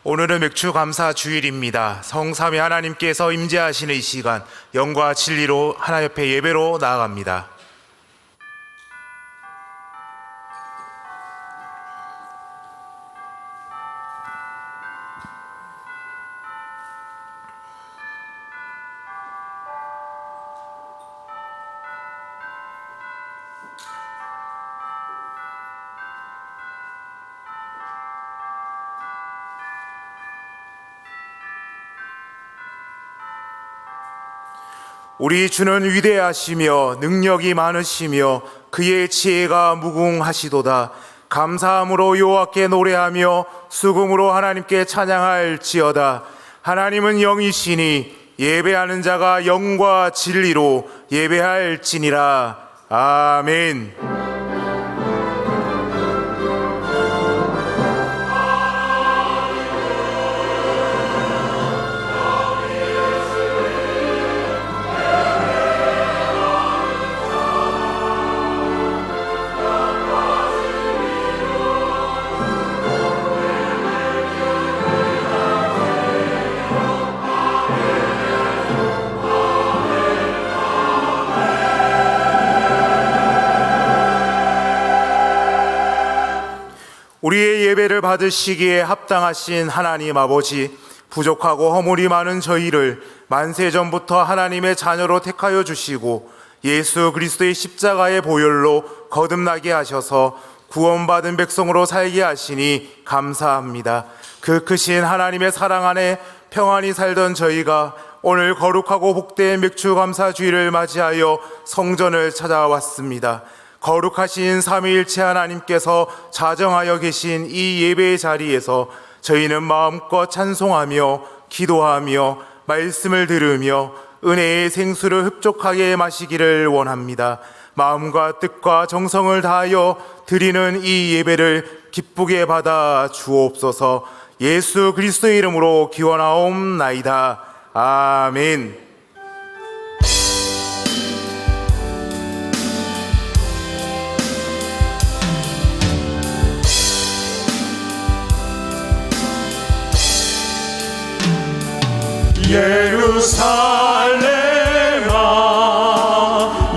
오늘은 맥주 감사 주일입니다. 성삼위 하나님께서 임재하시는 이 시간, 영과 진리로 하나님 옆에 예배로 나아갑니다. 우리 주는 위대하시며 능력이 많으시며 그의 지혜가 무궁하시도다. 감사함으로 여호와께 노래하며 수금으로 하나님께 찬양할지어다. 하나님은 영이시니 예배하는 자가 영과 진리로 예배할지니라. 아멘. 우리의 예배를 받으시기에 합당하신 하나님 아버지, 부족하고 허물이 많은 저희를 만세전부터 하나님의 자녀로 택하여 주시고 예수 그리스도의 십자가의 보혈로 거듭나게 하셔서 구원받은 백성으로 살게 하시니 감사합니다. 그 크신 하나님의 사랑 안에 평안히 살던 저희가 오늘 거룩하고 복된 맥주감사주일을 맞이하여 성전을 찾아왔습니다. 거룩하신 삼위일체 하나님께서 자정하여 계신 이 예배의 자리에서 저희는 마음껏 찬송하며 기도하며 말씀을 들으며 은혜의 생수를 흡족하게 마시기를 원합니다. 마음과 뜻과 정성을 다하여 드리는 이 예배를 기쁘게 받아 주옵소서. 예수 그리스도의 이름으로 기원하옵나이다. 아멘. 예루살렘아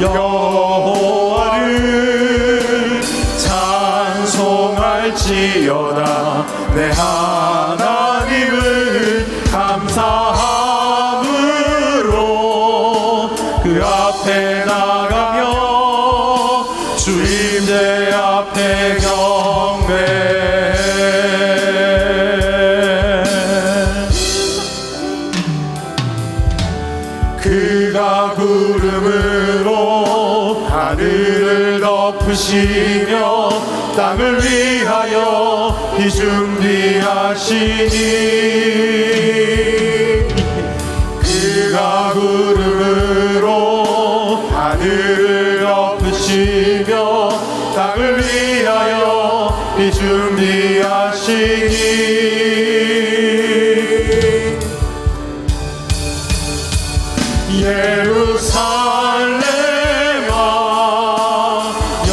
여호와를 찬송할지어다. 내 하나님을 감사함으로 그 앞에 나가며 주임제 앞에 경배. 그가 구름으로 하늘을 덮으시며 땅을 위하여 비 준비하시니 그가 구름으로 하늘을 덮으시며 땅을 위하여 비 준비하시니 예루살렘아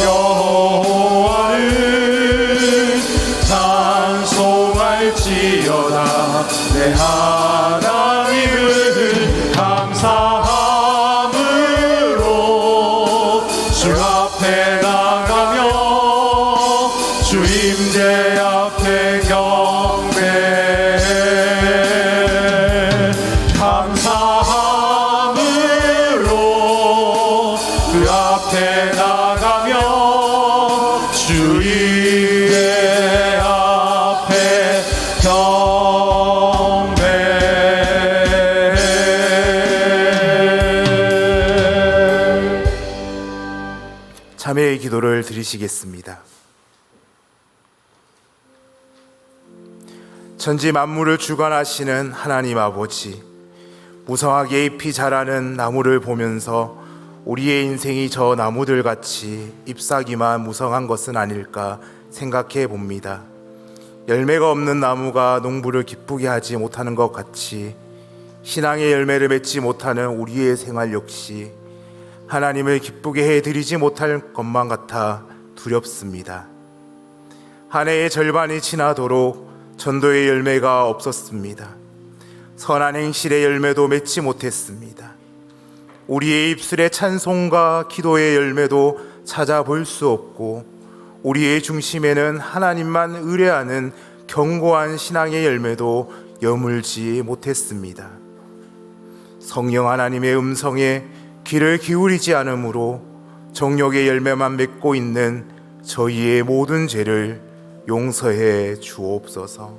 여호와를 찬송할지어다. 내 하나님을 감사함으로 주 앞에 나가며 주임제 앞에 경배. 그 앞에 나가며 주의 앞에 경배. 자매의 기도를 드리시겠습니다. 천지 만물을 주관하시는 하나님 아버지, 무성하게 잎이 자라는 나무를 보면서 우리의 인생이 저 나무들 같이 잎사귀만 무성한 것은 아닐까 생각해 봅니다. 열매가 없는 나무가 농부를 기쁘게 하지 못하는 것 같이 신앙의 열매를 맺지 못하는 우리의 생활 역시 하나님을 기쁘게 해드리지 못할 것만 같아 두렵습니다. 한 해의 절반이 지나도록 전도의 열매가 없었습니다. 선한 행실의 열매도 맺지 못했습니다. 우리의 입술의 찬송과 기도의 열매도 찾아볼 수 없고, 우리의 중심에는 하나님만 의뢰하는 견고한 신앙의 열매도 여물지 못했습니다. 성령 하나님의 음성에 귀를 기울이지 않으므로 정욕의 열매만 맺고 있는 저희의 모든 죄를 용서해 주옵소서.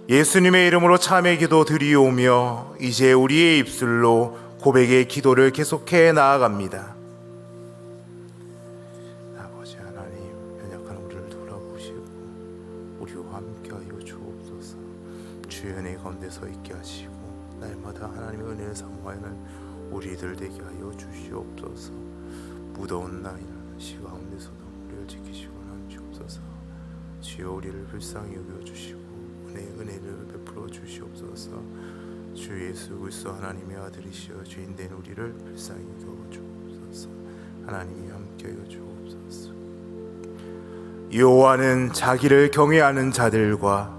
예수님의 이름으로 참회 기도 드리오며 이제 우리의 입술로 고백의 기도를 계속해 나아갑니다. 아버지 하나님, 연약한 우리를 돌아보시고 우리와 함께하여 주옵소서. 주의 은혜 가운데 서 있게 하시고 날마다 하나님의 은혜를 사모하는 우리들 되게 하여 주시옵소서. 무더운 날씨 가운데서도 우리를 지키시고 주옵소서. 주여 우리를 불쌍히 여겨주시고 은혜를 베풀어 주시옵소서. 주 예수 그리스도 하나님의 아들이시여 주인된 우리를 불쌍히 여겨주옵소서. 하나님이 함께하여 주옵소서. 여호와는 자기를 경외하는 자들과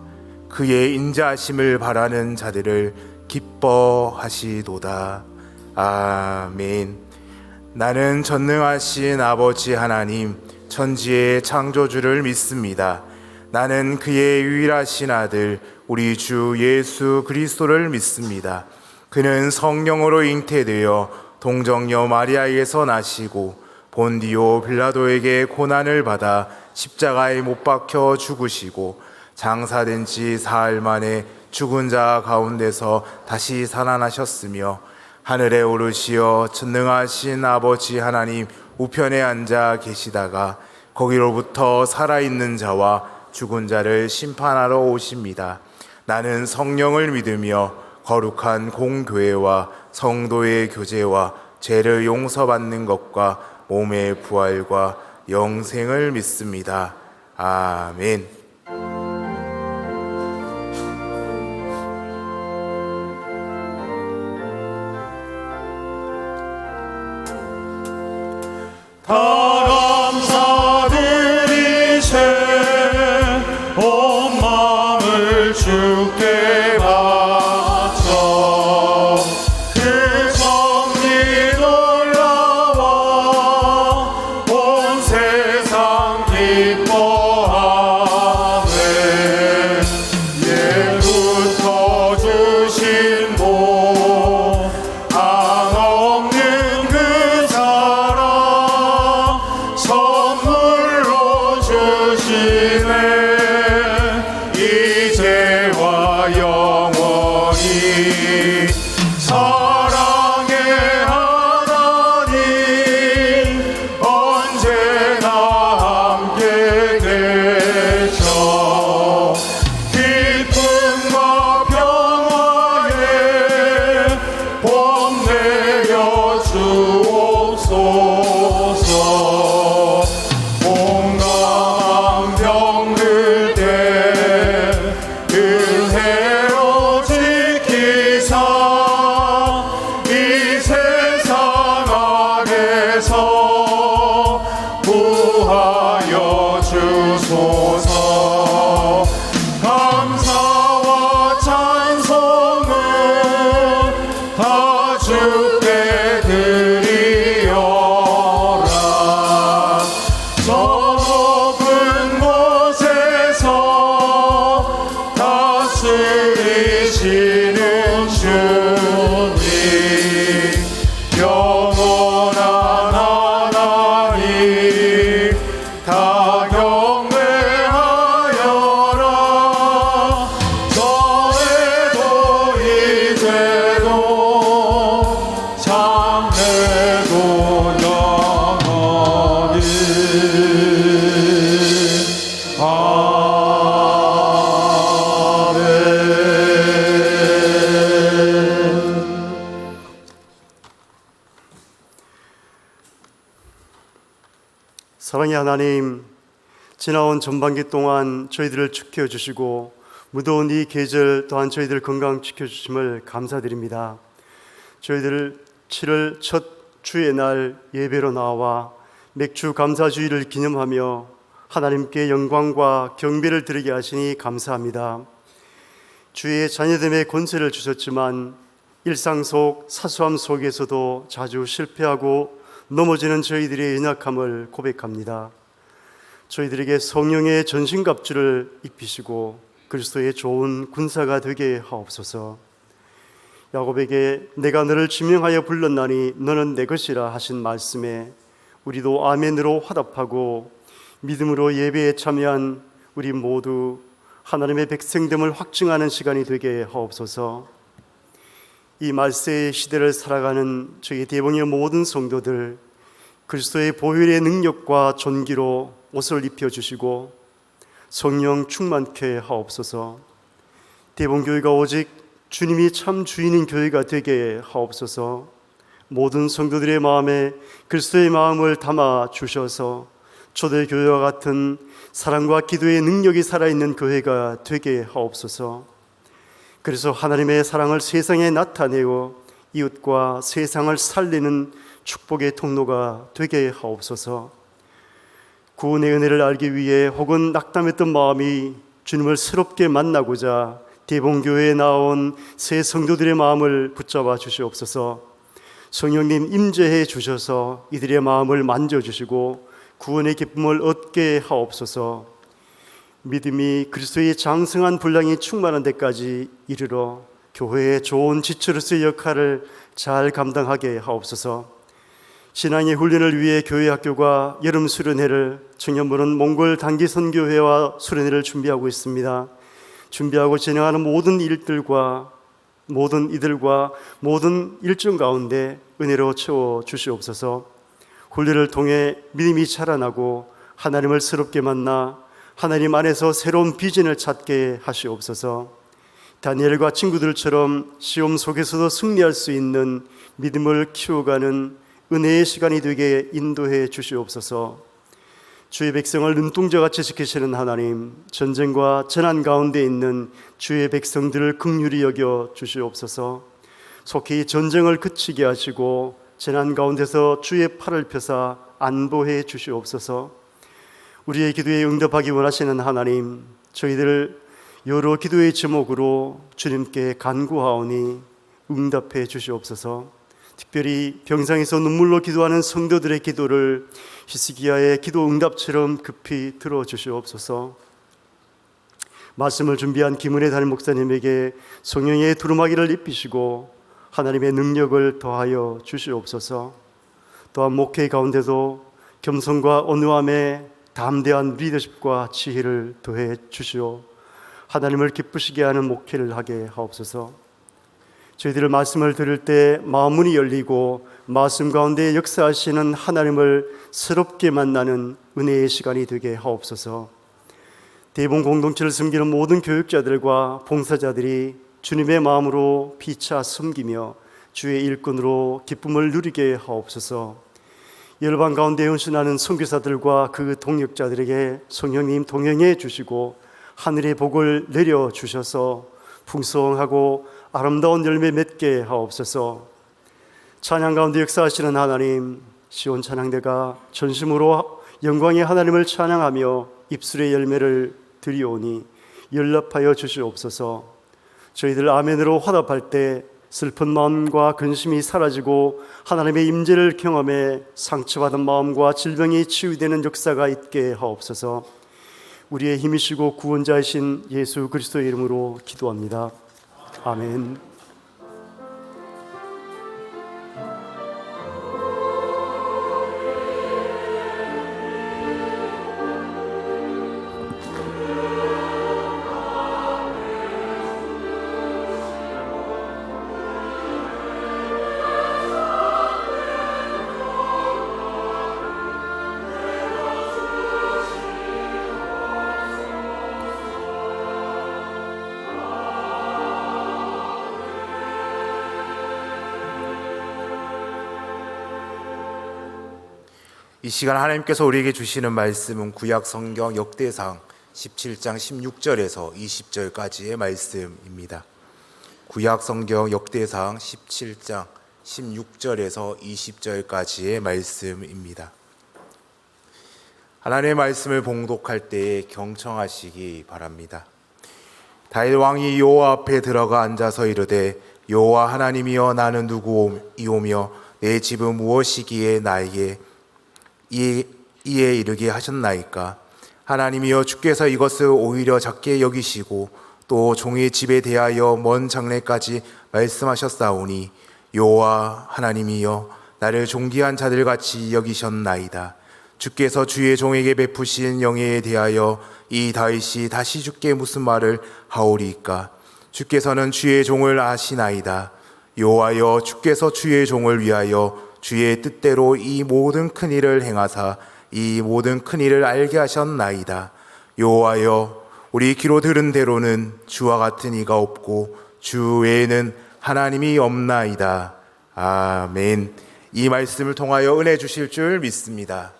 그의 인자하심을 바라는 자들을 기뻐하시도다. 아멘. 나는 전능하신 아버지 하나님, 천지의 창조주를 믿습니다. 나는 그의 유일하신 아들 우리 주 예수 그리스도를 믿습니다. 그는 성령으로 잉태되어 동정녀 마리아에서 나시고 본디오 빌라도에게 고난을 받아 십자가에 못 박혀 죽으시고 장사된 지 사흘 만에 죽은 자 가운데서 다시 살아나셨으며 하늘에 오르시어 전능하신 아버지 하나님 우편에 앉아 계시다가 거기로부터 살아있는 자와 죽은 자를 심판하러 오십니다. 나는 성령을 믿으며 거룩한 공교회와 성도의 교제와 죄를 용서받는 것과 몸의 부활과 영생을 믿습니다. 아멘. 다 감사드리세 온 마음을 주께 바쳐 그 섭리 놀라워 온 세상 기뻐하네. 예부터 주신 복 한없는 그 사랑 선물로 주시네. 이제와 영원히 사랑의 하나님 언제나 함께 계셔. 기쁨과 평화에 복 내려 주옵소서. 온갖 병들 때 은혜로 지키사 이 세상 안에서 구하여 주소서. 감사와 찬송은 다 주께 드리어라. 저 높은 곳에서 다스리시는 주님, 영원한 하나님 다 경배하여라. 너에도 이제도 장래도 영원히 아멘. 사랑의 하나님, 지나온 전반기 동안 저희들을 지켜 주시고 무더운 이 계절 또한 저희들 건강 지켜 주심을 감사드립니다. 저희들 7월 첫 주의 날 예배로 나와 맥주 감사주의를 기념하며 하나님께 영광과 경배를 드리게 하시니 감사합니다. 주의 자녀됨의 권세를 주셨지만 일상 속 사소함 속에서도 자주 실패하고 넘어지는 저희들의 연약함을 고백합니다. 저희들에게 성령의 전신갑주를 입히시고 그리스도의 좋은 군사가 되게 하옵소서. 야곱에게 내가 너를 지명하여 불렀나니 너는 내 것이라 하신 말씀에 우리도 아멘으로 화답하고 믿음으로 예배에 참여한 우리 모두 하나님의 백성됨을 확증하는 시간이 되게 하옵소서. 이 말세의 시대를 살아가는 저희 대봉의 모든 성도들 그리스도의 보혈의 능력과 존귀로 옷을 입혀주시고 성령 충만케 하옵소서. 대봉교회가 오직 주님이 참 주인인 교회가 되게 하옵소서. 모든 성도들의 마음에 그리스도의 마음을 담아 주셔서 초대교회와 같은 사랑과 기도의 능력이 살아있는 교회가 되게 하옵소서. 그래서 하나님의 사랑을 세상에 나타내어 이웃과 세상을 살리는 축복의 통로가 되게 하옵소서. 구원의 은혜를 알기 위해 혹은 낙담했던 마음이 주님을 새롭게 만나고자 대봉교회에 나온 새 성도들의 마음을 붙잡아 주시옵소서. 성령님 임재해 주셔서 이들의 마음을 만져주시고 구원의 기쁨을 얻게 하옵소서. 믿음이 그리스도의 장성한 분량이 충만한 데까지 이르러 교회의 좋은 지체로서의 역할을 잘 감당하게 하옵소서. 신앙의 훈련을 위해 교회 학교가 여름 수련회를, 청년부는 몽골 단기 선교회와 수련회를 준비하고 있습니다. 준비하고 진행하는 모든 이들과 모든 일정 가운데 은혜로 채워 주시옵소서. 훈련을 통해 믿음이 자라나고 하나님을 새롭게 만나 하나님 안에서 새로운 비전을 찾게 하시옵소서. 다니엘과 친구들처럼 시험 속에서도 승리할 수 있는 믿음을 키워가는 은혜의 시간이 되게 인도해 주시옵소서. 주의 백성을 눈동자같이 지키시는 하나님, 전쟁과 재난 가운데 있는 주의 백성들을 긍휼히 여겨 주시옵소서. 속히 전쟁을 그치게 하시고 재난 가운데서 주의 팔을 펴사 안보해 주시옵소서. 우리의 기도에 응답하기 원하시는 하나님, 저희들 여러 기도의 제목으로 주님께 간구하오니 응답해 주시옵소서. 특별히 병상에서 눈물로 기도하는 성도들의 기도를 히스기야의 기도 응답처럼 급히 들어주시옵소서. 말씀을 준비한 김은혜 담임 목사님에게 성령의 두루마기를 입히시고 하나님의 능력을 더하여 주시옵소서. 또한 목회 가운데도 겸손과 온유함에 담대한 리더십과 지혜를 더해 주시오 하나님을 기쁘시게 하는 목회를 하게 하옵소서. 저희들 말씀을 들을 때 마음문이 열리고 말씀 가운데 역사하시는 하나님을 새롭게 만나는 은혜의 시간이 되게 하옵소서. 대봉 공동체를 섬기는 모든 교육자들과 봉사자들이 주님의 마음으로 피차 섬기며 주의 일꾼으로 기쁨을 누리게 하옵소서. 열방 가운데 헌신하는 선교사들과 그 동역자들에게 성령님 동행해 주시고 하늘의 복을 내려 주셔서 풍성하고 아름다운 열매 맺게 하옵소서. 찬양 가운데 역사하시는 하나님, 시온 찬양대가 전심으로 영광의 하나님을 찬양하며 입술의 열매를 드리오니 연락하여 주시옵소서. 저희들 아멘으로 화답할 때 슬픈 마음과 근심이 사라지고 하나님의 임재를 경험해 상처받은 마음과 질병이 치유되는 역사가 있게 하옵소서. 우리의 힘이시고 구원자이신 예수 그리스도의 이름으로 기도합니다. 아멘. 이 시간 하나님께서 우리에게 주시는 말씀은 구약 성경 역대상 17장 16절에서 20절까지의 말씀입니다. 구약 성경 역대상 17장 16절에서 20절까지의 말씀입니다. 하나님의 말씀을 봉독할 때에 경청하시기 바랍니다. 다윗 왕이 여호와 앞에 들어가 앉아서 이르되 여호와 하나님이여 나는 누구이오며 내 집은 무엇이기에 나에게 이에 이르게 하셨나이까. 하나님이여 주께서 이것을 오히려 작게 여기시고 또 종의 집에 대하여 먼 장래까지 말씀하셨사오니 여호와 하나님이여 나를 존귀한 자들같이 여기셨나이다. 주께서 주의 종에게 베푸신 영예에 대하여 이 다윗이 다시 주께 무슨 말을 하오리이까. 주께서는 주의 종을 아시나이다. 여호와여 주께서 주의 종을 위하여 주의 뜻대로 이 모든 큰 일을 행하사 이 모든 큰 일을 알게 하셨나이다. 여호와여 우리 귀로 들은 대로는 주와 같은 이가 없고 주 외에는 하나님이 없나이다. 아멘. 이 말씀을 통하여 은혜 주실 줄 믿습니다.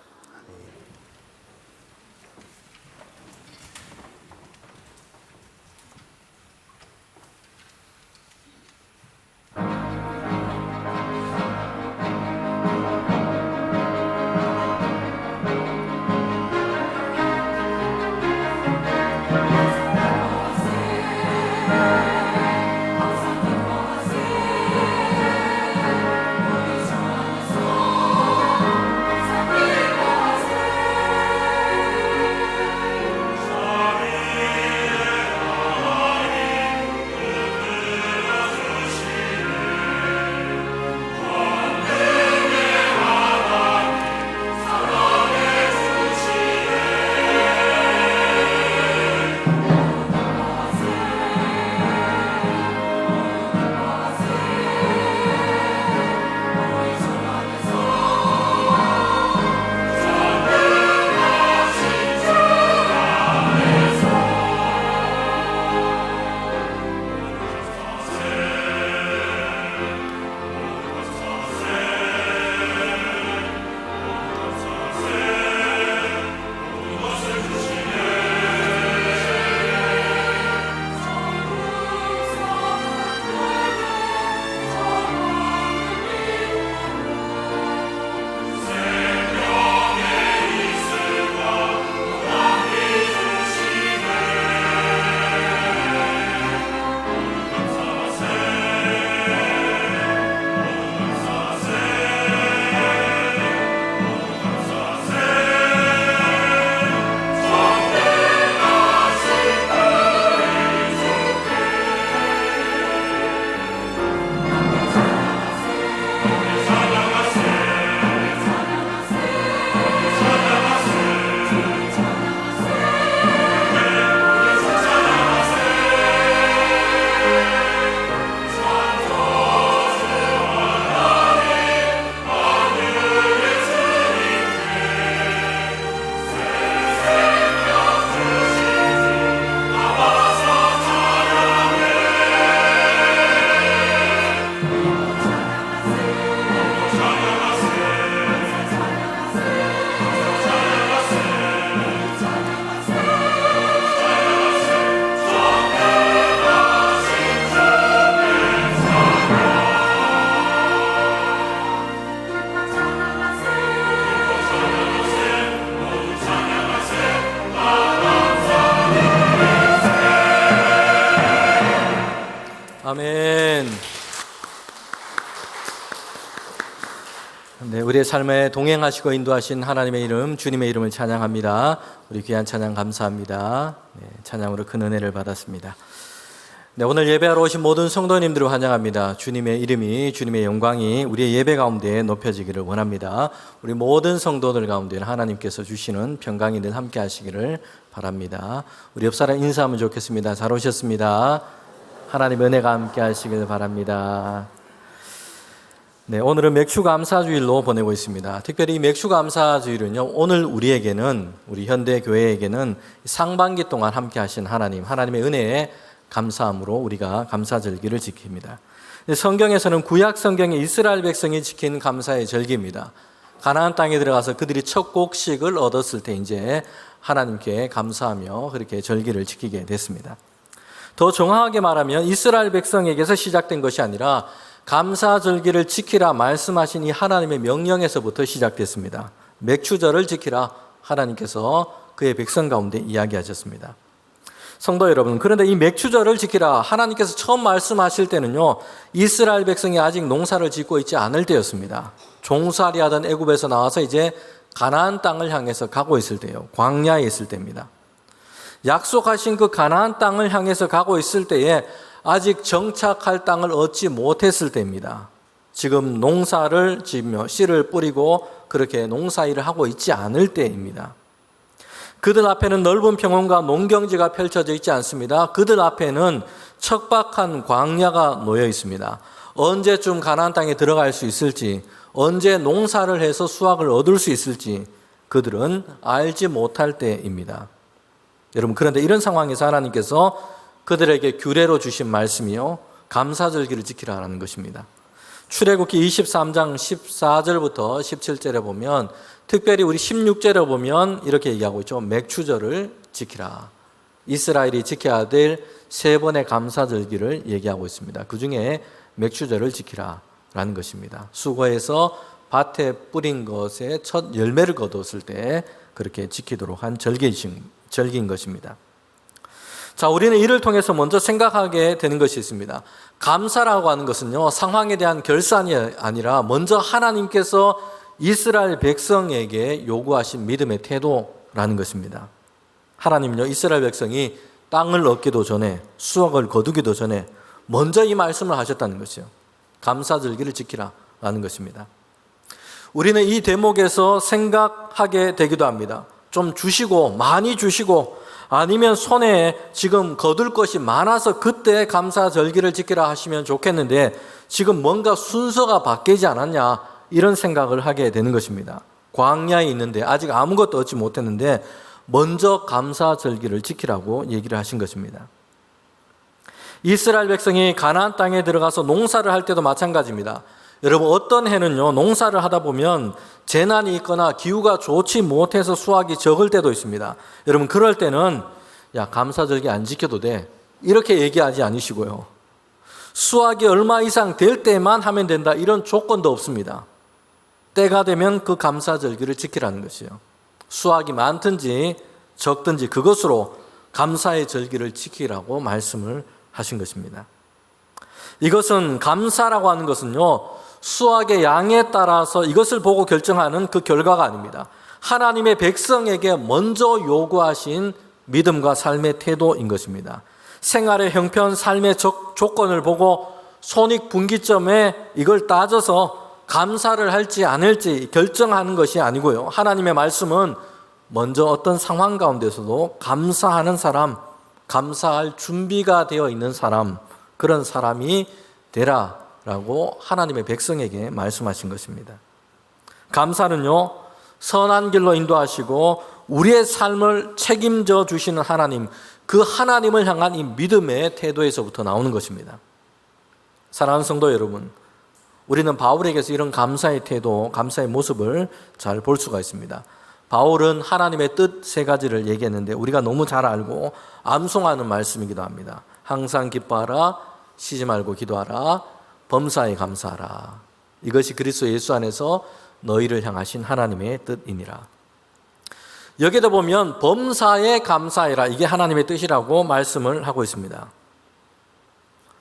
아멘. 네, 우리의 삶에 동행하시고 인도하신 하나님의 이름, 주님의 이름을 찬양합니다. 우리 귀한 찬양 감사합니다. 네, 찬양으로 큰 은혜를 받았습니다. 네, 오늘 예배하러 오신 모든 성도님들을 환영합니다. 주님의 이름이, 주님의 영광이 우리의 예배 가운데 높여지기를 원합니다. 우리 모든 성도들 가운데 하나님께서 주시는 평강이 늘 함께 하시기를 바랍니다. 우리 옆사람 인사하면 좋겠습니다. 잘 오셨습니다. 하나님 은혜가 함께 하시기를 바랍니다. 네, 오늘은 맥주감사주일로 보내고 있습니다. 특별히 이 맥주감사주일은요, 오늘 우리에게는, 우리 현대교회에게는 상반기 동안 함께 하신 하나님의 은혜에 감사함으로 우리가 감사절기를 지킵니다. 성경에서는 구약 성경의 이스라엘 백성이 지킨 감사의 절기입니다. 가나안 땅에 들어가서 그들이 첫 곡식을 얻었을 때 이제 하나님께 감사하며 그렇게 절기를 지키게 됐습니다. 더 정확하게 말하면 이스라엘 백성에게서 시작된 것이 아니라 감사절기를 지키라 말씀하신 이 하나님의 명령에서부터 시작됐습니다. 맥추절을 지키라 하나님께서 그의 백성 가운데 이야기하셨습니다. 성도 여러분, 그런데 이 맥추절을 지키라 하나님께서 처음 말씀하실 때는요, 이스라엘 백성이 아직 농사를 짓고 있지 않을 때였습니다. 종살이 하던 애굽에서 나와서 이제 가나안 땅을 향해서 가고 있을 때요. 광야에 있을 때입니다. 약속하신 그 가나안 땅을 향해서 가고 있을 때에 아직 정착할 땅을 얻지 못했을 때입니다. 지금 농사를 지으며 씨를 뿌리고 그렇게 농사일을 하고 있지 않을 때입니다. 그들 앞에는 넓은 평원과 농경지가 펼쳐져 있지 않습니다. 그들 앞에는 척박한 광야가 놓여 있습니다. 언제쯤 가나안 땅에 들어갈 수 있을지, 언제 농사를 해서 수확을 얻을 수 있을지 그들은 알지 못할 때입니다. 여러분, 그런데 이런 상황에서 하나님께서 그들에게 규례로 주신 말씀이요, 감사절기를 지키라는 것입니다. 출애굽기 23장 14절부터 17절에 보면, 특별히 우리 16절에 보면 이렇게 얘기하고 있죠. 맥추절을 지키라. 이스라엘이 지켜야 될 세 번의 감사절기를 얘기하고 있습니다. 그 중에 맥추절을 지키라 라는 것입니다. 수고해서 밭에 뿌린 것에 첫 열매를 거두었을 때 그렇게 지키도록 한 절기인 것입니다. 자, 우리는 이를 통해서 먼저 생각하게 되는 것이 있습니다. 감사라고 하는 것은요, 상황에 대한 결산이 아니라 먼저 하나님께서 이스라엘 백성에게 요구하신 믿음의 태도라는 것입니다. 하나님은요, 이스라엘 백성이 땅을 얻기도 전에, 수확을 거두기도 전에 먼저 이 말씀을 하셨다는 것이요, 감사절기를 지키라라는 것입니다. 우리는 이 대목에서 생각하게 되기도 합니다. 좀 주시고, 많이 주시고, 아니면 손에 지금 거둘 것이 많아서 그때 감사절기를 지키라 하시면 좋겠는데 지금 뭔가 순서가 바뀌지 않았냐, 이런 생각을 하게 되는 것입니다. 광야에 있는데 아직 아무것도 얻지 못했는데 먼저 감사절기를 지키라고 얘기를 하신 것입니다. 이스라엘 백성이 가나안 땅에 들어가서 농사를 할 때도 마찬가지입니다. 여러분, 어떤 해는요, 농사를 하다 보면 재난이 있거나 기후가 좋지 못해서 수확이 적을 때도 있습니다. 여러분, 그럴 때는 야, 감사절기 안 지켜도 돼, 이렇게 얘기하지 않으시고요, 수확이 얼마 이상 될 때만 하면 된다, 이런 조건도 없습니다. 때가 되면 그 감사절기를 지키라는 것이요, 수확이 많든지 적든지 그것으로 감사의 절기를 지키라고 말씀을 하신 것입니다. 이것은, 감사라고 하는 것은요, 수확의 양에 따라서 이것을 보고 결정하는 그 결과가 아닙니다. 하나님의 백성에게 먼저 요구하신 믿음과 삶의 태도인 것입니다. 생활의 형편, 삶의 조건을 보고 손익분기점에 이걸 따져서 감사를 할지 안 할지 결정하는 것이 아니고요, 하나님의 말씀은 먼저 어떤 상황 가운데서도 감사하는 사람, 감사할 준비가 되어 있는 사람, 그런 사람이 되라라고 하나님의 백성에게 말씀하신 것입니다. 감사는요, 선한 길로 인도하시고 우리의 삶을 책임져 주시는 하나님, 그 하나님을 향한 이 믿음의 태도에서부터 나오는 것입니다. 사랑하는 성도 여러분, 우리는 바울에게서 이런 감사의 태도, 감사의 모습을 잘 볼 수가 있습니다. 바울은 하나님의 뜻 세 가지를 얘기했는데 우리가 너무 잘 알고 암송하는 말씀이기도 합니다. 항상 기뻐하라, 쉬지 말고 기도하라, 범사에 감사하라. 이것이 그리스도 예수 안에서 너희를 향하신 하나님의 뜻이니라. 여기다 보면 범사에 감사해라, 이게 하나님의 뜻이라고 말씀을 하고 있습니다.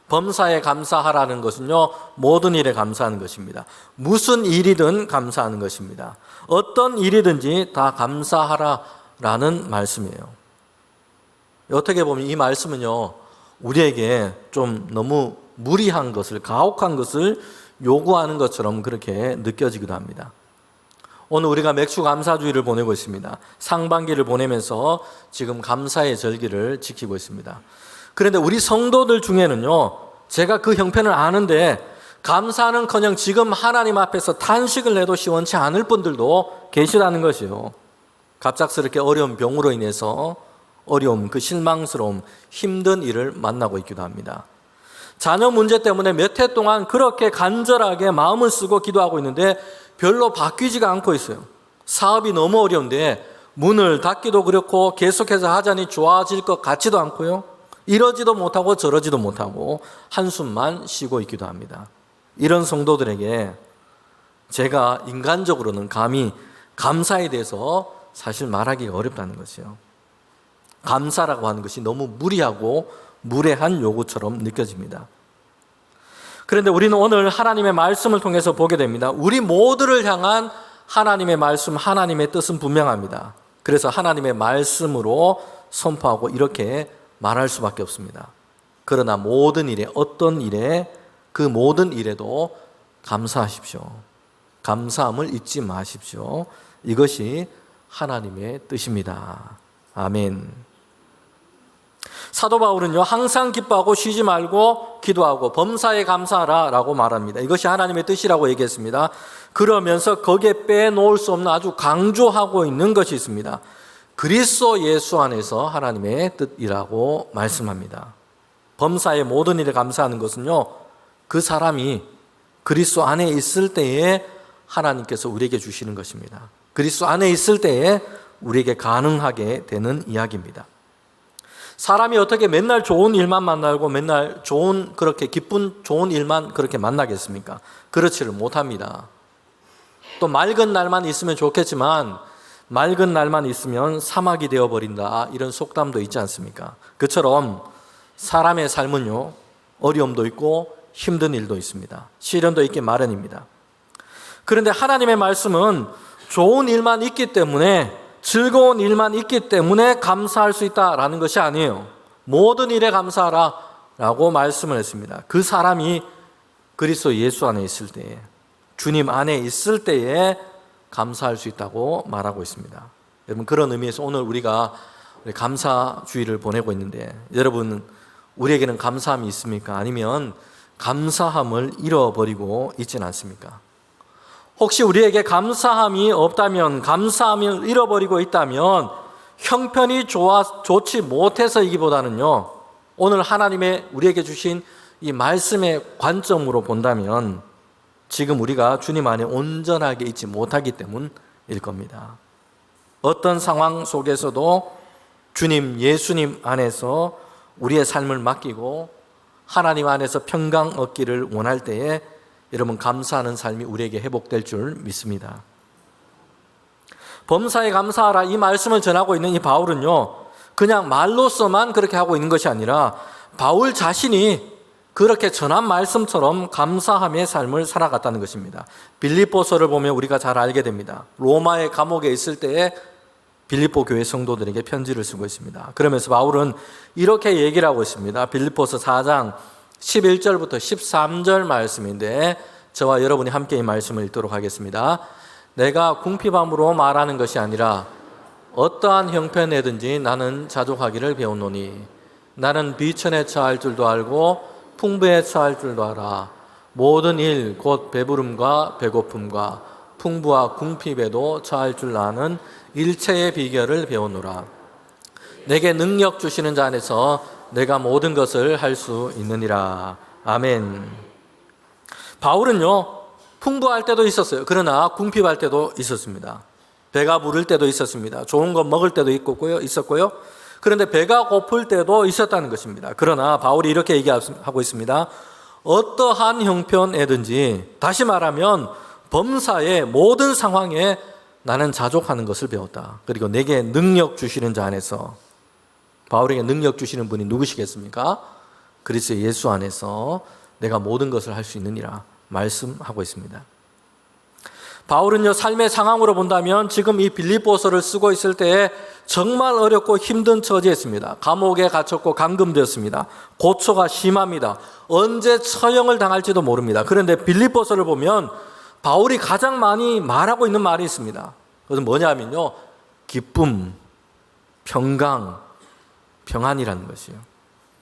범사에 감사하라는 것은요, 모든 일에 감사하는 것입니다. 무슨 일이든 감사하는 것입니다. 어떤 일이든지 다 감사하라라는 말씀이에요. 어떻게 보면 이 말씀은요, 우리에게 좀 너무 무리한 것을, 가혹한 것을 요구하는 것처럼 그렇게 느껴지기도 합니다. 오늘 우리가 맥주 감사주의를 보내고 있습니다. 상반기를 보내면서 지금 감사의 절기를 지키고 있습니다. 그런데 우리 성도들 중에는요, 제가 그 형편을 아는데 감사는커녕 지금 하나님 앞에서 탄식을 해도 시원치 않을 분들도 계시다는 것이요. 갑작스럽게 어려운 병으로 인해서 어려움, 그 실망스러움, 힘든 일을 만나고 있기도 합니다. 자녀 문제 때문에 몇 해 동안 그렇게 간절하게 마음을 쓰고 기도하고 있는데 별로 바뀌지가 않고 있어요. 사업이 너무 어려운데 문을 닫기도 그렇고 계속해서 하자니 좋아질 것 같지도 않고요, 이러지도 못하고 저러지도 못하고 한숨만 쉬고 있기도 합니다. 이런 성도들에게 제가 인간적으로는 감히 감사에 대해서 사실 말하기가 어렵다는 것이요. 감사라고 하는 것이 너무 무리하고 무례한 요구처럼 느껴집니다. 그런데 우리는 오늘 하나님의 말씀을 통해서 보게 됩니다. 우리 모두를 향한 하나님의 말씀, 하나님의 뜻은 분명합니다. 그래서 하나님의 말씀으로 선포하고 이렇게 말할 수밖에 없습니다. 그러나 모든 일에, 어떤 일에, 그 모든 일에도 감사하십시오. 감사함을 잊지 마십시오. 이것이 하나님의 뜻입니다. 아멘. 사도 바울은요, 항상 기뻐하고 쉬지 말고 기도하고 범사에 감사하라 라고 말합니다. 이것이 하나님의 뜻이라고 얘기했습니다. 그러면서 거기에 빼놓을 수 없는 아주 강조하고 있는 것이 있습니다. 그리스도 예수 안에서 하나님의 뜻이라고 말씀합니다. 범사의 모든 일에 감사하는 것은요, 그 사람이 그리스도 안에 있을 때에 하나님께서 우리에게 주시는 것입니다. 그리스도 안에 있을 때에 우리에게 가능하게 되는 이야기입니다. 사람이 어떻게 맨날 좋은 일만 만나고 맨날 그렇게 기쁜 좋은 일만 그렇게 만나겠습니까? 그렇지를 못합니다. 또 맑은 날만 있으면 좋겠지만 맑은 날만 있으면 사막이 되어버린다, 이런 속담도 있지 않습니까? 그처럼 사람의 삶은요, 어려움도 있고 힘든 일도 있습니다. 시련도 있기 마련입니다. 그런데 하나님의 말씀은 좋은 일만 있기 때문에, 즐거운 일만 있기 때문에 감사할 수 있다라는 것이 아니에요. 모든 일에 감사하라 라고 말씀을 했습니다. 그 사람이 그리스도 예수 안에 있을 때에, 주님 안에 있을 때에 감사할 수 있다고 말하고 있습니다. 여러분, 그런 의미에서 오늘 우리가 감사주의를 보내고 있는데, 여러분, 우리에게는 감사함이 있습니까? 아니면 감사함을 잃어버리고 있지는 않습니까? 혹시 우리에게 감사함이 없다면, 감사함을 잃어버리고 있다면 형편이 좋지 못해서이기보다는요, 오늘 하나님의 우리에게 주신 이 말씀의 관점으로 본다면 지금 우리가 주님 안에 온전하게 있지 못하기 때문일 겁니다. 어떤 상황 속에서도 주님, 예수님 안에서 우리의 삶을 맡기고 하나님 안에서 평강 얻기를 원할 때에 여러분, 감사하는 삶이 우리에게 회복될 줄 믿습니다. 범사에 감사하라, 이 말씀을 전하고 있는 이 바울은요, 그냥 말로서만 그렇게 하고 있는 것이 아니라 바울 자신이 그렇게 전한 말씀처럼 감사함의 삶을 살아갔다는 것입니다. 빌립보서를 보면 우리가 잘 알게 됩니다. 로마의 감옥에 있을 때에 빌립보 교회 성도들에게 편지를 쓰고 있습니다. 그러면서 바울은 이렇게 얘기를 하고 있습니다. 빌립보서 4장 11절부터 13절 말씀인데, 저와 여러분이 함께 이 말씀을 읽도록 하겠습니다. 내가 궁핍함으로 말하는 것이 아니라 어떠한 형편에든지 나는 자족하기를 배웠노니, 나는 비천에 처할 줄도 알고 풍부에 처할 줄도 알아. 모든 일 곧 배부름과 배고픔과 풍부와 궁핍에도 처할 줄 아는 일체의 비결을 배우노라. 내게 능력 주시는 자 안에서 내가 모든 것을 할 수 있느니라. 아멘. 바울은요, 풍부할 때도 있었어요. 그러나 궁핍할 때도 있었습니다. 배가 부를 때도 있었습니다. 좋은 거 먹을 때도 있었고요. 그런데 배가 고플 때도 있었다는 것입니다. 그러나 바울이 이렇게 얘기하고 있습니다. 어떠한 형편에든지, 다시 말하면 범사의 모든 상황에 나는 자족하는 것을 배웠다. 그리고 내게 능력 주시는 자 안에서, 바울에게 능력 주시는 분이 누구시겠습니까? 그리스도 예수 안에서 내가 모든 것을 할 수 있느니라 말씀하고 있습니다. 바울은요, 삶의 상황으로 본다면 지금 이 빌립보서를 쓰고 있을 때에 정말 어렵고 힘든 처지였습니다. 감옥에 갇혔고 감금되었습니다. 고초가 심합니다. 언제 처형을 당할지도 모릅니다. 그런데 빌립보서를 보면 바울이 가장 많이 말하고 있는 말이 있습니다. 그것은 뭐냐면요, 기쁨, 평강, 평안이라는 것이요.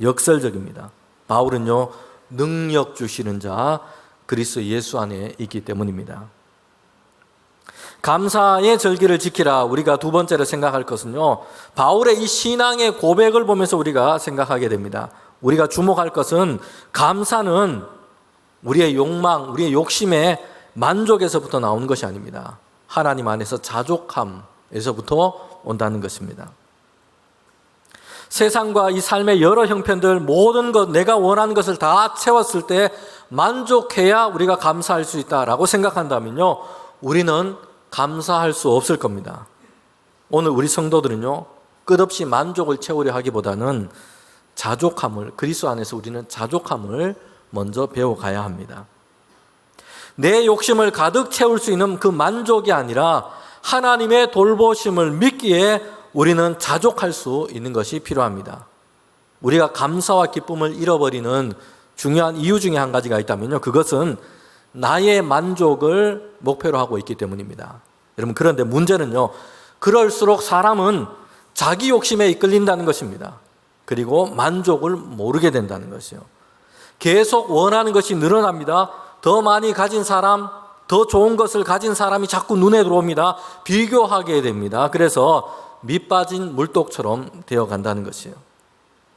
역설적입니다. 바울은요, 능력 주시는 자 그리스도 예수 안에 있기 때문입니다. 감사의 절기를 지키라, 우리가 두 번째로 생각할 것은요, 바울의 이 신앙의 고백을 보면서 우리가 생각하게 됩니다. 우리가 주목할 것은, 감사는 우리의 욕망, 우리의 욕심의 만족에서부터 나오는 것이 아닙니다. 하나님 안에서 자족함에서부터 온다는 것입니다. 세상과 이 삶의 여러 형편들, 모든 것, 내가 원하는 것을 다 채웠을 때 만족해야 우리가 감사할 수 있다라고 생각한다면요, 우리는 감사할 수 없을 겁니다. 오늘 우리 성도들은요, 끝없이 만족을 채우려 하기보다는 자족함을, 그리스도 안에서 우리는 자족함을 먼저 배워가야 합니다. 내 욕심을 가득 채울 수 있는 그 만족이 아니라 하나님의 돌보심을 믿기에 우리는 자족할 수 있는 것이 필요합니다. 우리가 감사와 기쁨을 잃어버리는 중요한 이유 중에 한 가지가 있다면요, 그것은 나의 만족을 목표로 하고 있기 때문입니다. 여러분, 그런데 문제는요, 그럴수록 사람은 자기 욕심에 이끌린다는 것입니다. 그리고 만족을 모르게 된다는 것이요. 계속 원하는 것이 늘어납니다. 더 많이 가진 사람, 더 좋은 것을 가진 사람이 자꾸 눈에 들어옵니다. 비교하게 됩니다. 그래서 밑 빠진 물독처럼 되어간다는 것이에요.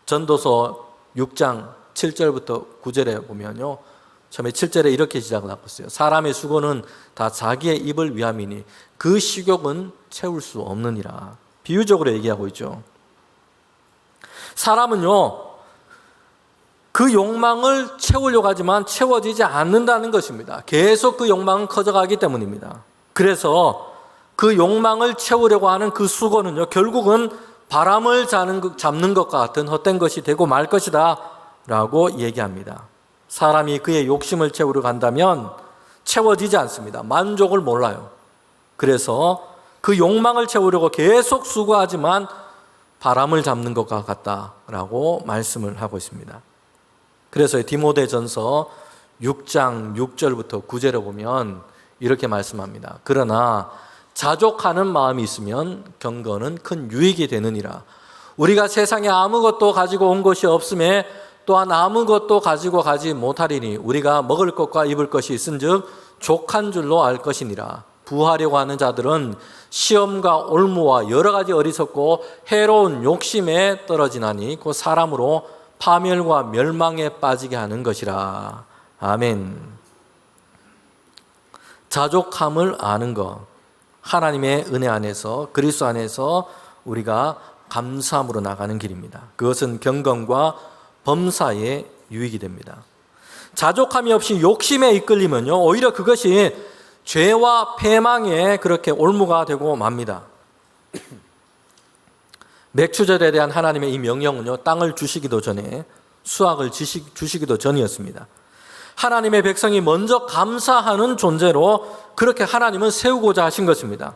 전도서 6장 7절부터 9절에 보면요, 처음에 7절에 이렇게 시작을 하고 있어요. 사람의 수고는 다 자기의 입을 위함이니 그 식욕은 채울 수 없느니라. 비유적으로 얘기하고 있죠. 사람은요, 그 욕망을 채우려고 하지만 채워지지 않는다는 것입니다. 계속 그 욕망은 커져가기 때문입니다. 그래서 그 욕망을 채우려고 하는 그 수고는요, 결국은 바람을 잡는 것과 같은 헛된 것이 되고 말 것이다 라고 얘기합니다. 사람이 그의 욕심을 채우려 간다면 채워지지 않습니다. 만족을 몰라요. 그래서 그 욕망을 채우려고 계속 수고하지만 바람을 잡는 것과 같다라고 말씀을 하고 있습니다. 그래서 디모데전서 6장 6절부터 9절에 보면 이렇게 말씀합니다. 그러나 자족하는 마음이 있으면 경건은 큰 유익이 되느니라. 우리가 세상에 아무것도 가지고 온 것이 없음에 또한 아무것도 가지고 가지 못하리니 우리가 먹을 것과 입을 것이 있은즉 족한 줄로 알 것이니라. 부하려고 하는 자들은 시험과 올무와 여러 가지 어리석고 해로운 욕심에 떨어지나니 곧 사람으로 파멸과 멸망에 빠지게 하는 것이라. 아멘. 자족함을 아는 것, 하나님의 은혜 안에서, 그리스도 안에서 우리가 감사함으로 나가는 길입니다. 그것은 경건과 범사에 유익이 됩니다. 자족함이 없이 욕심에 이끌리면요, 오히려 그것이 죄와 패망에 그렇게 올무가 되고 맙니다. 맥추절에 대한 하나님의 이 명령은요, 땅을 주시기도 전에, 수확을 주시기도 전이었습니다. 하나님의 백성이 먼저 감사하는 존재로 그렇게 하나님은 세우고자 하신 것입니다.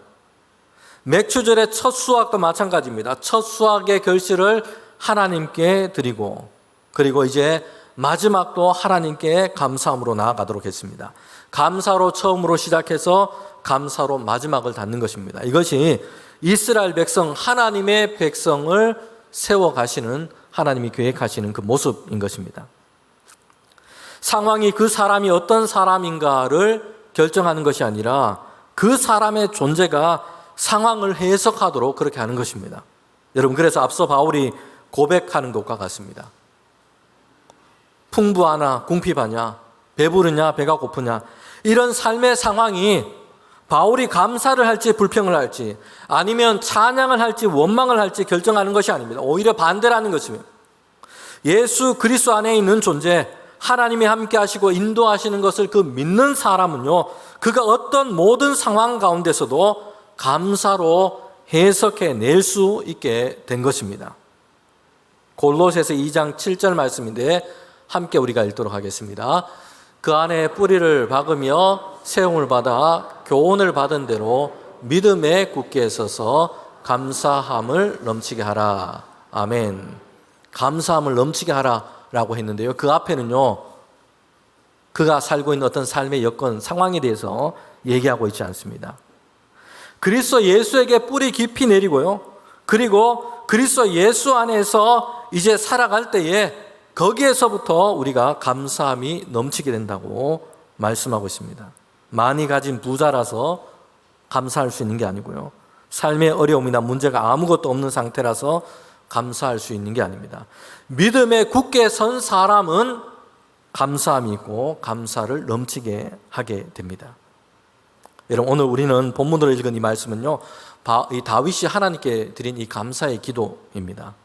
맥추절의 첫 수확도 마찬가지입니다. 첫 수확의 결실을 하나님께 드리고, 그리고 이제 마지막도 하나님께 감사함으로 나아가도록 했습니다. 감사로 처음으로 시작해서 감사로 마지막을 닫는 것입니다. 이것이 이스라엘 백성, 하나님의 백성을 세워가시는, 하나님이 계획하시는 그 모습인 것입니다. 상황이 그 사람이 어떤 사람인가를 결정하는 것이 아니라 그 사람의 존재가 상황을 해석하도록 그렇게 하는 것입니다. 여러분, 그래서 앞서 바울이 고백하는 것과 같습니다. 풍부하나 궁핍하냐, 배부르냐 배가 고프냐, 이런 삶의 상황이 바울이 감사를 할지 불평을 할지 아니면 찬양을 할지 원망을 할지 결정하는 것이 아닙니다. 오히려 반대라는 것입니다. 예수 그리스도 안에 있는 존재, 하나님이 함께 하시고 인도하시는 것을 그 믿는 사람은요, 그가 어떤 모든 상황 가운데서도 감사로 해석해 낼 수 있게 된 것입니다. 골로새서 2장 7절 말씀인데 함께 우리가 읽도록 하겠습니다. 그 안에 뿌리를 박으며 세움을 받아 교훈을 받은 대로 믿음에 굳게 서서 감사함을 넘치게 하라. 아멘. 감사함을 넘치게 하라라고 했는데요, 그 앞에는요, 그가 살고 있는 어떤 삶의 여건, 상황에 대해서 얘기하고 있지 않습니다. 그리스도 예수에게 뿌리 깊이 내리고요, 그리고 그리스도 예수 안에서 이제 살아갈 때에 거기에서부터 우리가 감사함이 넘치게 된다고 말씀하고 있습니다. 많이 가진 부자라서 감사할 수 있는 게 아니고요, 삶의 어려움이나 문제가 아무것도 없는 상태라서 감사할 수 있는 게 아닙니다. 믿음에 굳게 선 사람은 감사함이 있고 감사를 넘치게 하게 됩니다. 여러분, 오늘 우리는 본문으로 읽은 이 말씀은요, 이 다윗이 하나님께 드린 이 감사의 기도입니다.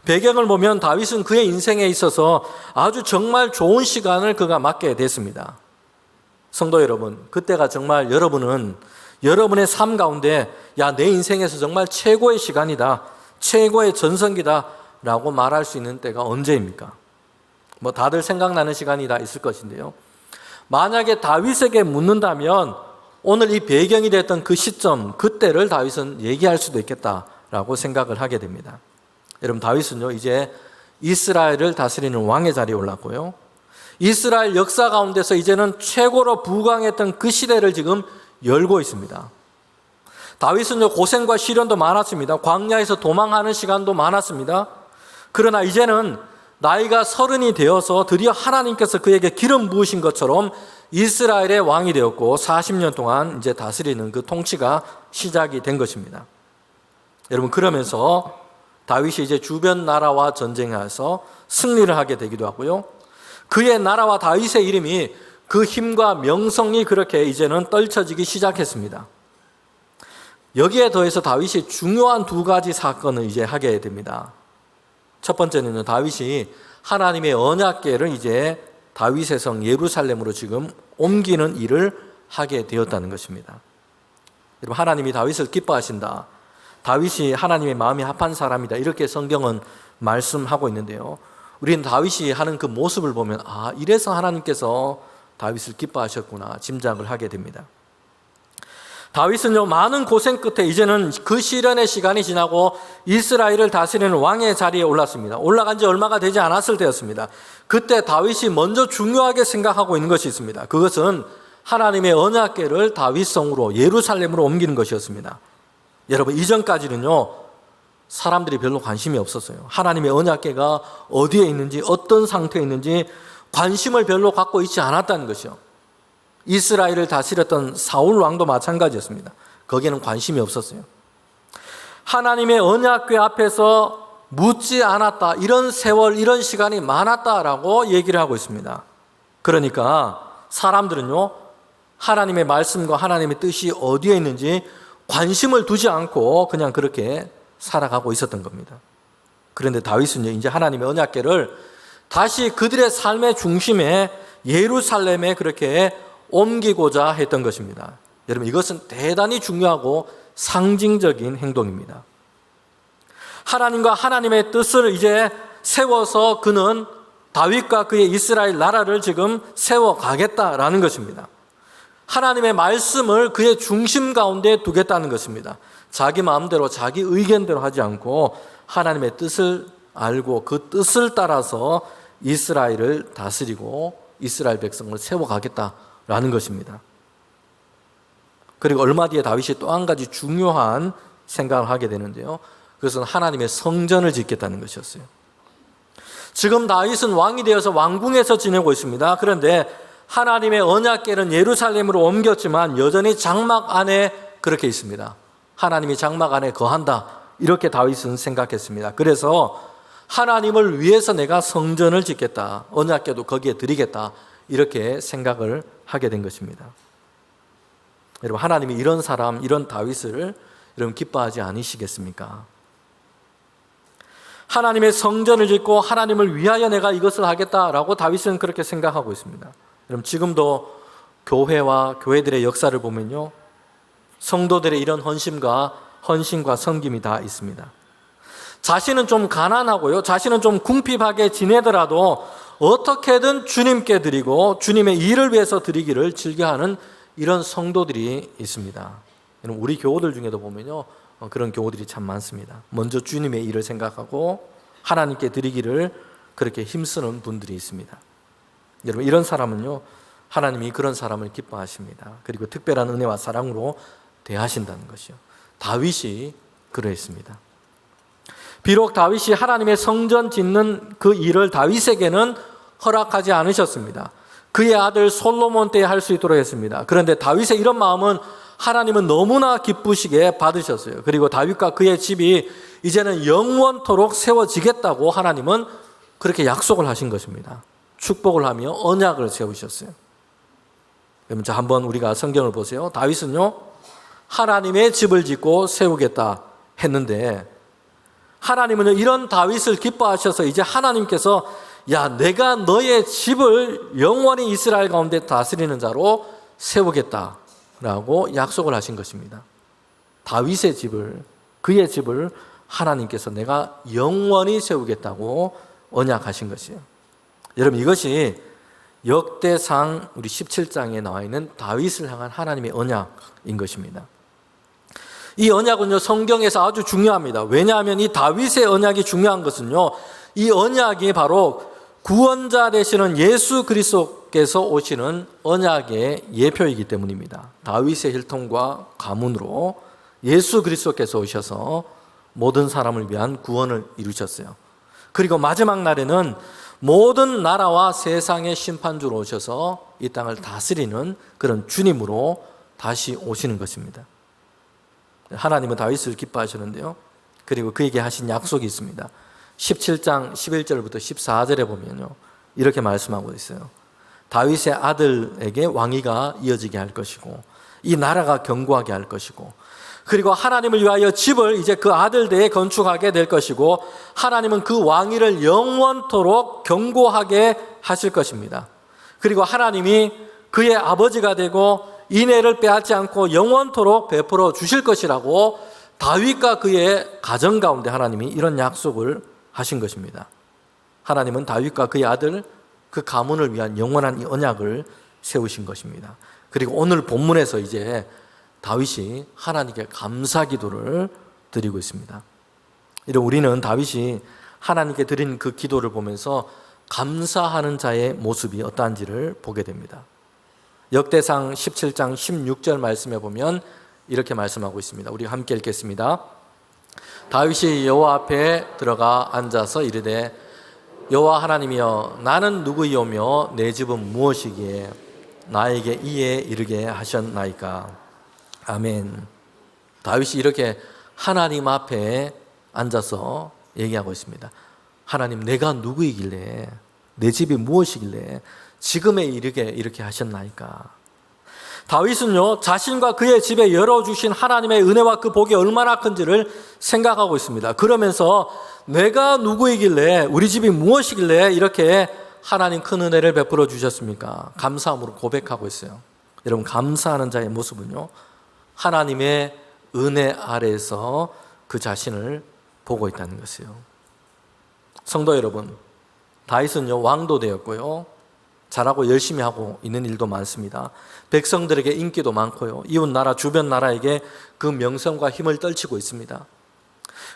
배경을 보면 다윗은 그의 인생에 있어서 아주 정말 좋은 시간을 그가 맞게 됐습니다. 성도 여러분, 그때가 정말 여러분은 여러분의 삶 가운데 야, 내 인생에서 정말 최고의 시간이다, 최고의 전성기다 라고 말할 수 있는 때가 언제입니까? 뭐 다들 생각나는 시간이 다 있을 것인데요, 만약에 다윗에게 묻는다면 오늘 이 배경이 됐던 그 시점, 그때를 다윗은 얘기할 수도 있겠다라고 생각을 하게 됩니다. 여러분, 다윗은요 이제 이스라엘을 다스리는 왕의 자리에 올랐고요, 이스라엘 역사 가운데서 이제는 최고로 부강했던 그 시대를 지금 열고 있습니다. 다윗은요 고생과 시련도 많았습니다. 광야에서 도망하는 시간도 많았습니다. 그러나 이제는 나이가 30이 되어서 드디어 하나님께서 그에게 기름 부으신 것처럼 이스라엘의 왕이 되었고 40년 동안 이제 다스리는 그 통치가 시작이 된 것입니다. 여러분, 그러면서 다윗이 이제 주변 나라와 전쟁해서 승리를 하게 되기도 하고요, 그의 나라와 다윗의 이름이 그 힘과 명성이 그렇게 이제는 떨쳐지기 시작했습니다. 여기에 더해서 다윗이 중요한 두 가지 사건을 이제 하게 됩니다. 첫 번째는요, 다윗이 하나님의 언약궤를 이제 다윗의 성 예루살렘으로 지금 옮기는 일을 하게 되었다는 것입니다. 여러분, 하나님이 다윗을 기뻐하신다, 다윗이 하나님의 마음이 합한 사람이다, 이렇게 성경은 말씀하고 있는데요, 우리는 다윗이 하는 그 모습을 보면 아, 이래서 하나님께서 다윗을 기뻐하셨구나 짐작을 하게 됩니다. 다윗은요 많은 고생 끝에 이제는 그 시련의 시간이 지나고 이스라엘을 다스리는 왕의 자리에 올랐습니다. 올라간 지 얼마가 되지 않았을 때였습니다. 그때 다윗이 먼저 중요하게 생각하고 있는 것이 있습니다. 그것은 하나님의 언약궤를 다윗성으로 예루살렘으로 옮기는 것이었습니다. 여러분, 이전까지는요 사람들이 별로 관심이 없었어요. 하나님의 언약궤가 어디에 있는지, 어떤 상태에 있는지 관심을 별로 갖고 있지 않았다는 것이요. 이스라엘을 다스렸던 사울 왕도 마찬가지였습니다. 거기에는 관심이 없었어요. 하나님의 언약궤 앞에서 묻지 않았다, 이런 세월, 이런 시간이 많았다라고 얘기를 하고 있습니다. 그러니까 사람들은요 하나님의 말씀과 하나님의 뜻이 어디에 있는지 관심을 두지 않고 그냥 그렇게 살아가고 있었던 겁니다. 그런데 다윗은요 이제 하나님의 언약궤를 다시 그들의 삶의 중심에 예루살렘에 그렇게 옮기고자 했던 것입니다. 여러분, 이것은 대단히 중요하고 상징적인 행동입니다. 하나님과 하나님의 뜻을 이제 세워서 그는 다윗과 그의 이스라엘 나라를 지금 세워가겠다라는 것입니다. 하나님의 말씀을 그의 중심 가운데 두겠다는 것입니다. 자기 마음대로 자기 의견대로 하지 않고 하나님의 뜻을 알고 그 뜻을 따라서 이스라엘을 다스리고 이스라엘 백성을 세워가겠다라는 것입니다. 그리고 얼마 뒤에 다윗이 또 한 가지 중요한 생각을 하게 되는데요, 그것은 하나님의 성전을 짓겠다는 것이었어요. 지금 다윗은 왕이 되어서 왕궁에서 지내고 있습니다. 그런데 하나님의 언약궤는 예루살렘으로 옮겼지만 여전히 장막 안에 그렇게 있습니다. 하나님이 장막 안에 거한다, 이렇게 다윗은 생각했습니다. 그래서 하나님을 위해서 내가 성전을 짓겠다, 언약궤도 거기에 드리겠다, 이렇게 생각을 하게 된 것입니다. 여러분, 하나님이 이런 사람, 이런 다윗을 여러분 기뻐하지 않으시겠습니까? 하나님의 성전을 짓고 하나님을 위하여 내가 이것을 하겠다라고 다윗은 그렇게 생각하고 있습니다. 여러분, 지금도 교회와 교회들의 역사를 보면요, 성도들의 이런 헌신과 섬김이 다 있습니다. 자신은 좀 가난하고요, 자신은 좀 궁핍하게 지내더라도 어떻게든 주님께 드리고 주님의 일을 위해서 드리기를 즐겨하는 이런 성도들이 있습니다. 우리 교우들 중에도 보면요, 그런 교우들이 참 많습니다. 먼저 주님의 일을 생각하고 하나님께 드리기를 그렇게 힘쓰는 분들이 있습니다. 여러분, 이런 사람은요, 하나님이 그런 사람을 기뻐하십니다. 그리고 특별한 은혜와 사랑으로 대하신다는 것이요. 다윗이 그러했습니다. 비록 다윗이 하나님의 성전 짓는 그 일을 다윗에게는 허락하지 않으셨습니다. 그의 아들 솔로몬 때에 할 수 있도록 했습니다. 그런데 다윗의 이런 마음은 하나님은 너무나 기쁘시게 받으셨어요. 그리고 다윗과 그의 집이 이제는 영원토록 세워지겠다고 하나님은 그렇게 약속을 하신 것입니다. 축복을 하며 언약을 세우셨어요. 그럼 자, 한번 우리가 성경을 보세요. 다윗은요, 하나님의 집을 짓고 세우겠다 했는데 하나님은 이런 다윗을 기뻐하셔서 이제 하나님께서 야, 내가 너의 집을 영원히 이스라엘 가운데 다스리는 자로 세우겠다 라고 약속을 하신 것입니다. 다윗의 집을, 그의 집을 하나님께서 내가 영원히 세우겠다고 언약하신 것이에요. 여러분, 이것이 역대상 우리 17장에 나와 있는 다윗을 향한 하나님의 언약인 것입니다. 이 언약은요, 성경에서 아주 중요합니다. 왜냐하면 이 다윗의 언약이 중요한 것은요, 이 언약이 바로 구원자 되시는 예수 그리스도께서 오시는 언약의 예표이기 때문입니다. 다윗의 혈통과 가문으로 예수 그리스도께서 오셔서 모든 사람을 위한 구원을 이루셨어요. 그리고 마지막 날에는 모든 나라와 세상의 심판주로 오셔서 이 땅을 다스리는 그런 주님으로 다시 오시는 것입니다. 하나님은 다윗을 기뻐하시는데요, 그리고 그에게 하신 약속이 있습니다. 17장 11절부터 14절에 보면요, 이렇게 말씀하고 있어요. 다윗의 아들에게 왕위가 이어지게 할 것이고 이 나라가 견고하게 할 것이고, 그리고 하나님을 위하여 집을 이제 그 아들들에 건축하게 될 것이고, 하나님은 그 왕위를 영원토록 견고하게 하실 것입니다. 그리고 하나님이 그의 아버지가 되고 인애를 빼앗지 않고 영원토록 베풀어 주실 것이라고 다윗과 그의 가정 가운데 하나님이 이런 약속을 하신 것입니다. 하나님은 다윗과 그의 아들, 그 가문을 위한 영원한 이 언약을 세우신 것입니다. 그리고 오늘 본문에서 이제 다윗이 하나님께 감사 기도를 드리고 있습니다. 이런 우리는 다윗이 하나님께 드린 그 기도를 보면서 감사하는 자의 모습이 어떠한지를 보게 됩니다. 역대상 17장 16절 말씀에 보면 이렇게 말씀하고 있습니다. 우리 함께 읽겠습니다. 다윗이 여호와 앞에 들어가 앉아서 이르되 여호와 하나님이여, 나는 누구이오며 내 집은 무엇이기에 나에게 이에 이르게 하셨나이까. 아멘. 다윗이 이렇게 하나님 앞에 앉아서 얘기하고 있습니다. 하나님, 내가 누구이길래, 내 집이 무엇이길래 지금에 이르게 이렇게 하셨나이까. 다윗은요, 자신과 그의 집에 열어주신 하나님의 은혜와 그 복이 얼마나 큰지를 생각하고 있습니다. 그러면서 내가 누구이길래, 우리 집이 무엇이길래 이렇게 하나님 큰 은혜를 베풀어 주셨습니까? 감사함으로 고백하고 있어요. 여러분, 감사하는 자의 모습은요, 하나님의 은혜 아래에서 그 자신을 보고 있다는 것이에요. 성도 여러분, 다윗은요, 왕도 되었고요, 잘하고 열심히 하고 있는 일도 많습니다. 백성들에게 인기도 많고요, 이웃 나라, 주변 나라에게 그 명성과 힘을 떨치고 있습니다.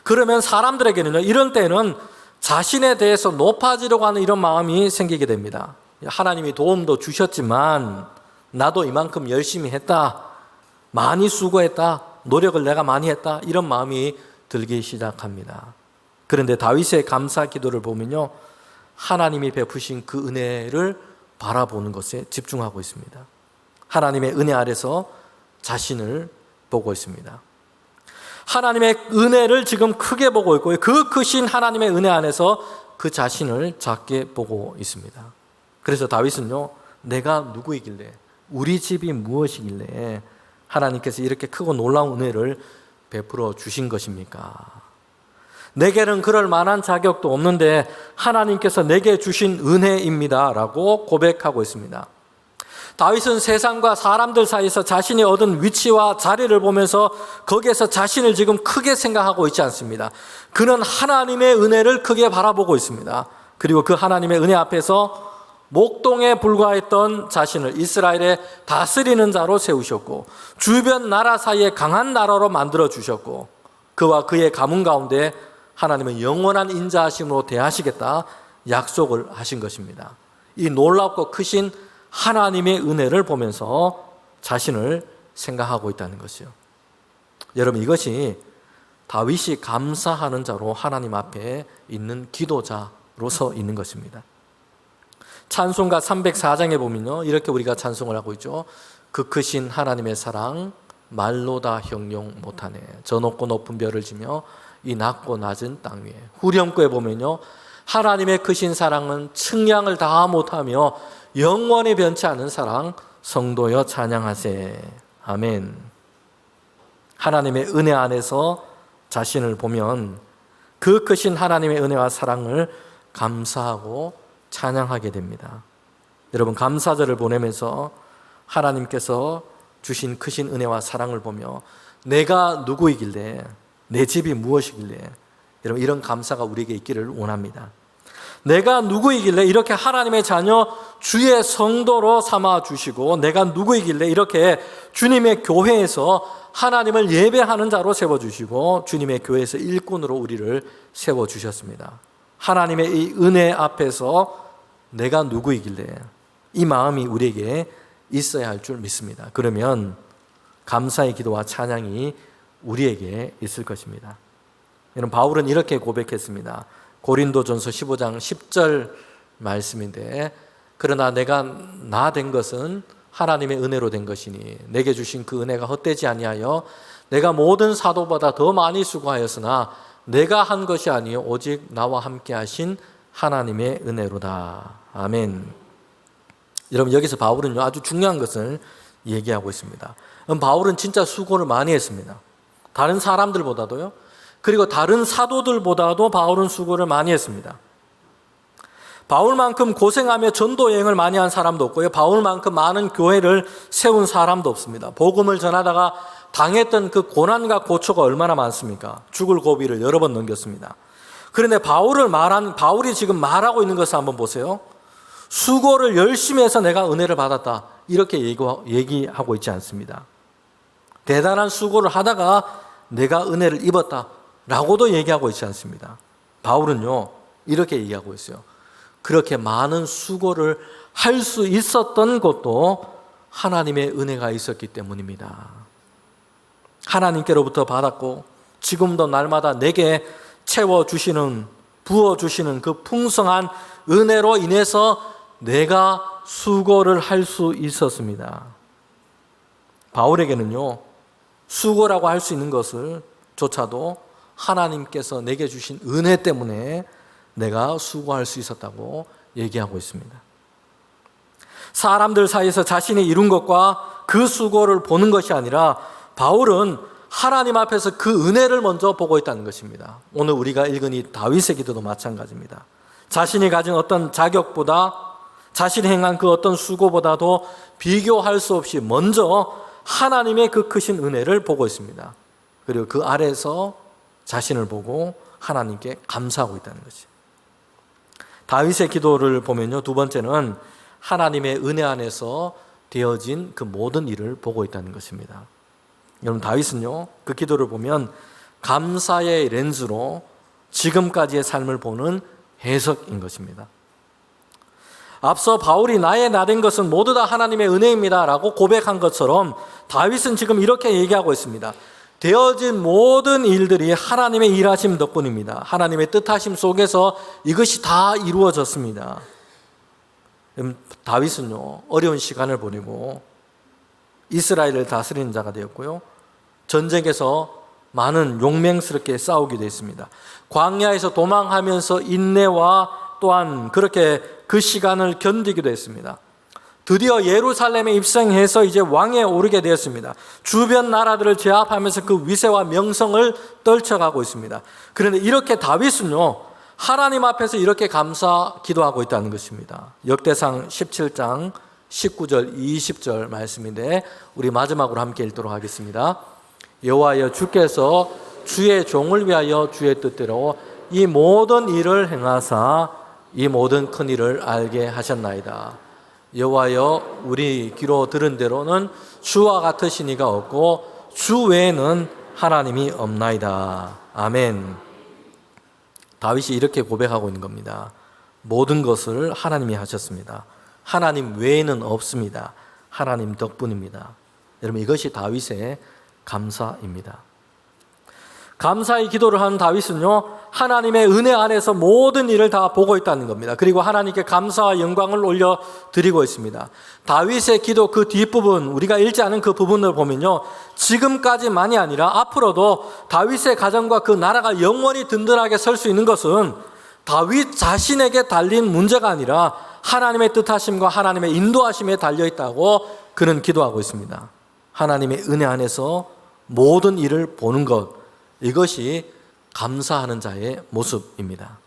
그러면 사람들에게는요, 이런 때는 자신에 대해서 높아지려고 하는 이런 마음이 생기게 됩니다. 하나님이 도움도 주셨지만 나도 이만큼 열심히 했다, 많이 수고했다, 노력을 내가 많이 했다, 이런 마음이 들기 시작합니다. 그런데 다윗의 감사 기도를 보면요, 하나님이 베푸신 그 은혜를 바라보는 것에 집중하고 있습니다. 하나님의 은혜 아래서 자신을 보고 있습니다. 하나님의 은혜를 지금 크게 보고 있고, 그 크신 하나님의 은혜 안에서 그 자신을 작게 보고 있습니다. 그래서 다윗은요, 내가 누구이길래, 우리 집이 무엇이길래 하나님께서 이렇게 크고 놀라운 은혜를 베풀어 주신 것입니까? 내게는 그럴 만한 자격도 없는데 하나님께서 내게 주신 은혜입니다 라고 고백하고 있습니다. 다윗은 세상과 사람들 사이에서 자신이 얻은 위치와 자리를 보면서 거기에서 자신을 지금 크게 생각하고 있지 않습니다. 그는 하나님의 은혜를 크게 바라보고 있습니다. 그리고 그 하나님의 은혜 앞에서 목동에 불과했던 자신을 이스라엘의 다스리는 자로 세우셨고, 주변 나라 사이에 강한 나라로 만들어 주셨고, 그와 그의 가문 가운데 하나님은 영원한 인자하심으로 대하시겠다 약속을 하신 것입니다. 이 놀랍고 크신 하나님의 은혜를 보면서 자신을 생각하고 있다는 것이요. 여러분, 이것이 다윗이 감사하는 자로 하나님 앞에 있는 기도자로서 있는 것입니다. 찬송가 304장에 보면요, 이렇게 우리가 찬송을 하고 있죠. 그 크신 하나님의 사랑 말로 다 형용 못하네. 저 높고 높은 별을 지며 이 낮고 낮은 땅 위에. 후렴구에 보면요, 하나님의 크신 사랑은 측량을 다 못하며 영원히 변치 않은 사랑, 성도여 찬양하세. 아멘. 하나님의 은혜 안에서 자신을 보면 그 크신 하나님의 은혜와 사랑을 감사하고 찬양하게 됩니다. 여러분, 감사절을 보내면서 하나님께서 주신 크신 은혜와 사랑을 보며 내가 누구이길래, 내 집이 무엇이길래, 여러분 이런 감사가 우리에게 있기를 원합니다. 내가 누구이길래 이렇게 하나님의 자녀 주의 성도로 삼아 주시고, 내가 누구이길래 이렇게 주님의 교회에서 하나님을 예배하는 자로 세워주시고 주님의 교회에서 일꾼으로 우리를 세워주셨습니다. 하나님의 이 은혜 앞에서 내가 누구이길래, 이 마음이 우리에게 있어야 할 줄 믿습니다. 그러면 감사의 기도와 찬양이 우리에게 있을 것입니다. 여러분, 바울은 이렇게 고백했습니다. 고린도전서 15장 10절 말씀인데, 그러나 내가 나 된 것은 하나님의 은혜로 된 것이니 내게 주신 그 은혜가 헛되지 아니하여 내가 모든 사도보다 더 많이 수고하였으나 내가 한 것이 아니요 오직 나와 함께 하신 하나님의 은혜로다. 아멘. 여러분, 여기서 바울은요 아주 중요한 것을 얘기하고 있습니다. 바울은 진짜 수고를 많이 했습니다. 다른 사람들보다도요, 그리고 다른 사도들보다도 바울은 수고를 많이 했습니다. 바울만큼 고생하며 전도 여행을 많이 한 사람도 없고요, 바울만큼 많은 교회를 세운 사람도 없습니다. 복음을 전하다가 당했던 그 고난과 고초가 얼마나 많습니까? 죽을 고비를 여러 번 넘겼습니다. 그런데 바울이 지금 말하고 있는 것을 한번 보세요. 수고를 열심히 해서 내가 은혜를 받았다, 이렇게 얘기하고 있지 않습니다. 대단한 수고를 하다가 내가 은혜를 입었다 라고도 얘기하고 있지 않습니다. 바울은요 이렇게 얘기하고 있어요. 그렇게 많은 수고를 할 수 있었던 것도 하나님의 은혜가 있었기 때문입니다. 하나님께로부터 받았고 지금도 날마다 내게 채워주시는, 부어주시는 그 풍성한 은혜로 인해서 내가 수고를 할 수 있었습니다. 바울에게는요 수고라고 할 수 있는 것을 조차도 하나님께서 내게 주신 은혜 때문에 내가 수고할 수 있었다고 얘기하고 있습니다. 사람들 사이에서 자신이 이룬 것과 그 수고를 보는 것이 아니라 바울은 하나님 앞에서 그 은혜를 먼저 보고 있다는 것입니다. 오늘 우리가 읽은 이 다윗의 기도도 마찬가지입니다. 자신이 가진 어떤 자격보다, 자신이 행한 그 어떤 수고보다도 비교할 수 없이 먼저 하나님의 그 크신 은혜를 보고 있습니다. 그리고 그 아래에서 자신을 보고 하나님께 감사하고 있다는 것이죠. 다윗의 기도를 보면요, 두 번째는 하나님의 은혜 안에서 되어진 그 모든 일을 보고 있다는 것입니다. 여러분, 다윗은요 그 기도를 보면 감사의 렌즈로 지금까지의 삶을 보는 해석인 것입니다. 앞서 바울이 나의 나된 것은 모두 다 하나님의 은혜입니다 라고 고백한 것처럼 다윗은 지금 이렇게 얘기하고 있습니다. 되어진 모든 일들이 하나님의 일하심 덕분입니다. 하나님의 뜻하심 속에서 이것이 다 이루어졌습니다. 다윗은요 어려운 시간을 보내고 이스라엘을 다스리는 자가 되었고요, 전쟁에서 많은 용맹스럽게 싸우기도 했습니다. 광야에서 도망하면서 인내와 또한 그렇게 그 시간을 견디기도 했습니다. 드디어 예루살렘에 입성해서 이제 왕에 오르게 되었습니다. 주변 나라들을 제압하면서 그 위세와 명성을 떨쳐가고 있습니다. 그런데 이렇게 다윗은요 하나님 앞에서 이렇게 감사 기도하고 있다는 것입니다. 역대상 17장 19절 20절 말씀인데 우리 마지막으로 함께 읽도록 하겠습니다. 여호와여, 주께서 주의 종을 위하여 주의 뜻대로 이 모든 일을 행하사 이 모든 큰 일을 알게 하셨나이다. 여호와여, 우리 귀로 들은 대로는 주와 같으신 이가 없고 주 외에는 하나님이 없나이다. 아멘. 다윗이 이렇게 고백하고 있는 겁니다. 모든 것을 하나님이 하셨습니다. 하나님 외에는 없습니다. 하나님 덕분입니다. 여러분, 이것이 다윗의 감사입니다. 감사의 기도를 하는 다윗은요 하나님의 은혜 안에서 모든 일을 다 보고 있다는 겁니다. 그리고 하나님께 감사와 영광을 올려드리고 있습니다. 다윗의 기도 그 뒷부분, 우리가 읽지 않은 그 부분을 보면요 지금까지만이 아니라 앞으로도 다윗의 가정과 그 나라가 영원히 든든하게 설 수 있는 것은 다윗 자신에게 달린 문제가 아니라 하나님의 뜻하심과 하나님의 인도하심에 달려있다고 그는 기도하고 있습니다. 하나님의 은혜 안에서 모든 일을 보는 것, 이것이 감사하는 자의 모습입니다.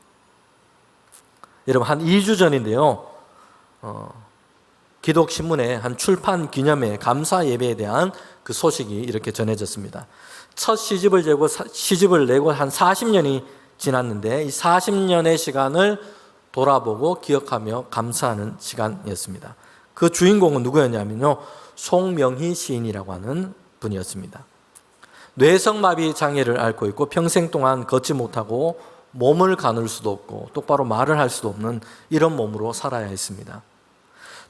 여러분, 한 2주 전인데요 기독신문의 한 출판 기념회 감사 예배에 대한 그 소식이 이렇게 전해졌습니다. 첫 시집을 내고 한 40년이 지났는데 이 40년의 시간을 돌아보고 기억하며 감사하는 시간이었습니다. 그 주인공은 누구였냐면요, 송명희 시인이라고 하는 분이었습니다. 뇌성마비 장애를 앓고 있고 평생 동안 걷지 못하고 몸을 가눌 수도 없고 똑바로 말을 할 수도 없는 이런 몸으로 살아야 했습니다.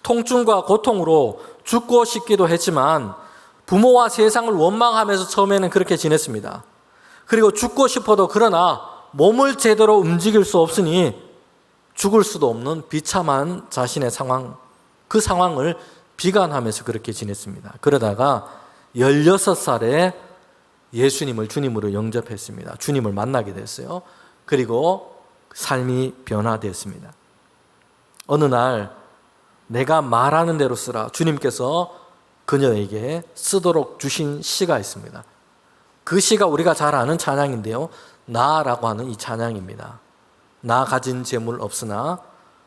통증과 고통으로 죽고 싶기도 했지만 부모와 세상을 원망하면서 처음에는 그렇게 지냈습니다. 그리고 죽고 싶어도 그러나 몸을 제대로 움직일 수 없으니 죽을 수도 없는 비참한 자신의 상황, 그 상황을 비관하면서 그렇게 지냈습니다. 그러다가 16살에 예수님을 주님으로 영접했습니다. 주님을 만나게 됐어요. 그리고 삶이 변화되었습니다. 어느 날 내가 말하는 대로 쓰라, 주님께서 그녀에게 쓰도록 주신 시가 있습니다. 그 시가 우리가 잘 아는 찬양인데요, 나라고 하는 이 찬양입니다. 나 가진 재물 없으나,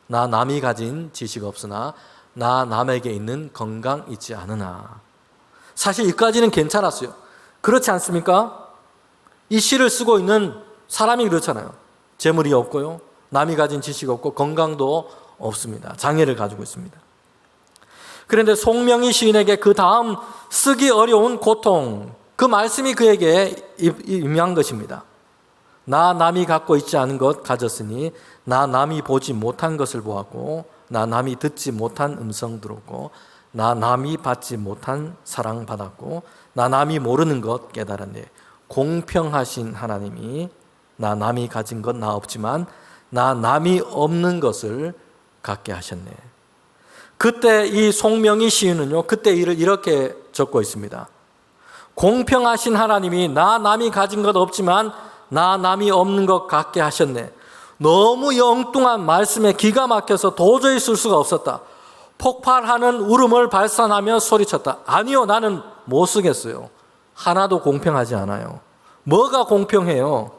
나 남이 가진 지식 없으나, 나 남에게 있는 건강 있지 않으나. 사실 이까지는 괜찮았어요. 그렇지 않습니까? 이 시를 쓰고 있는 사람이 그렇잖아요. 재물이 없고요, 남이 가진 지식 없고 건강도 없습니다. 장애를 가지고 있습니다. 그런데 송명희 시인에게 그 다음 쓰기 어려운 고통, 그 말씀이 그에게 임한 것입니다. 나 남이 갖고 있지 않은 것 가졌으니 나 남이 보지 못한 것을 보았고 나 남이 듣지 못한 음성 들었고 나 남이 받지 못한 사랑 받았고 나 남이 모르는 것 깨달았네. 공평하신 하나님이 나 남이 가진 것 나 없지만 나 남이 없는 것을 갖게 하셨네. 그때 이 송명희 시인은요, 그때 일을 이렇게 적고 있습니다. 공평하신 하나님이 나 남이 가진 것 없지만 나 남이 없는 것 갖게 하셨네. 너무 영뚱한 말씀에 기가 막혀서 도저히 쓸 수가 없었다. 폭발하는 울음을 발산하며 소리쳤다. 아니요, 나는 못 쓰겠어요. 하나도 공평하지 않아요. 뭐가 공평해요?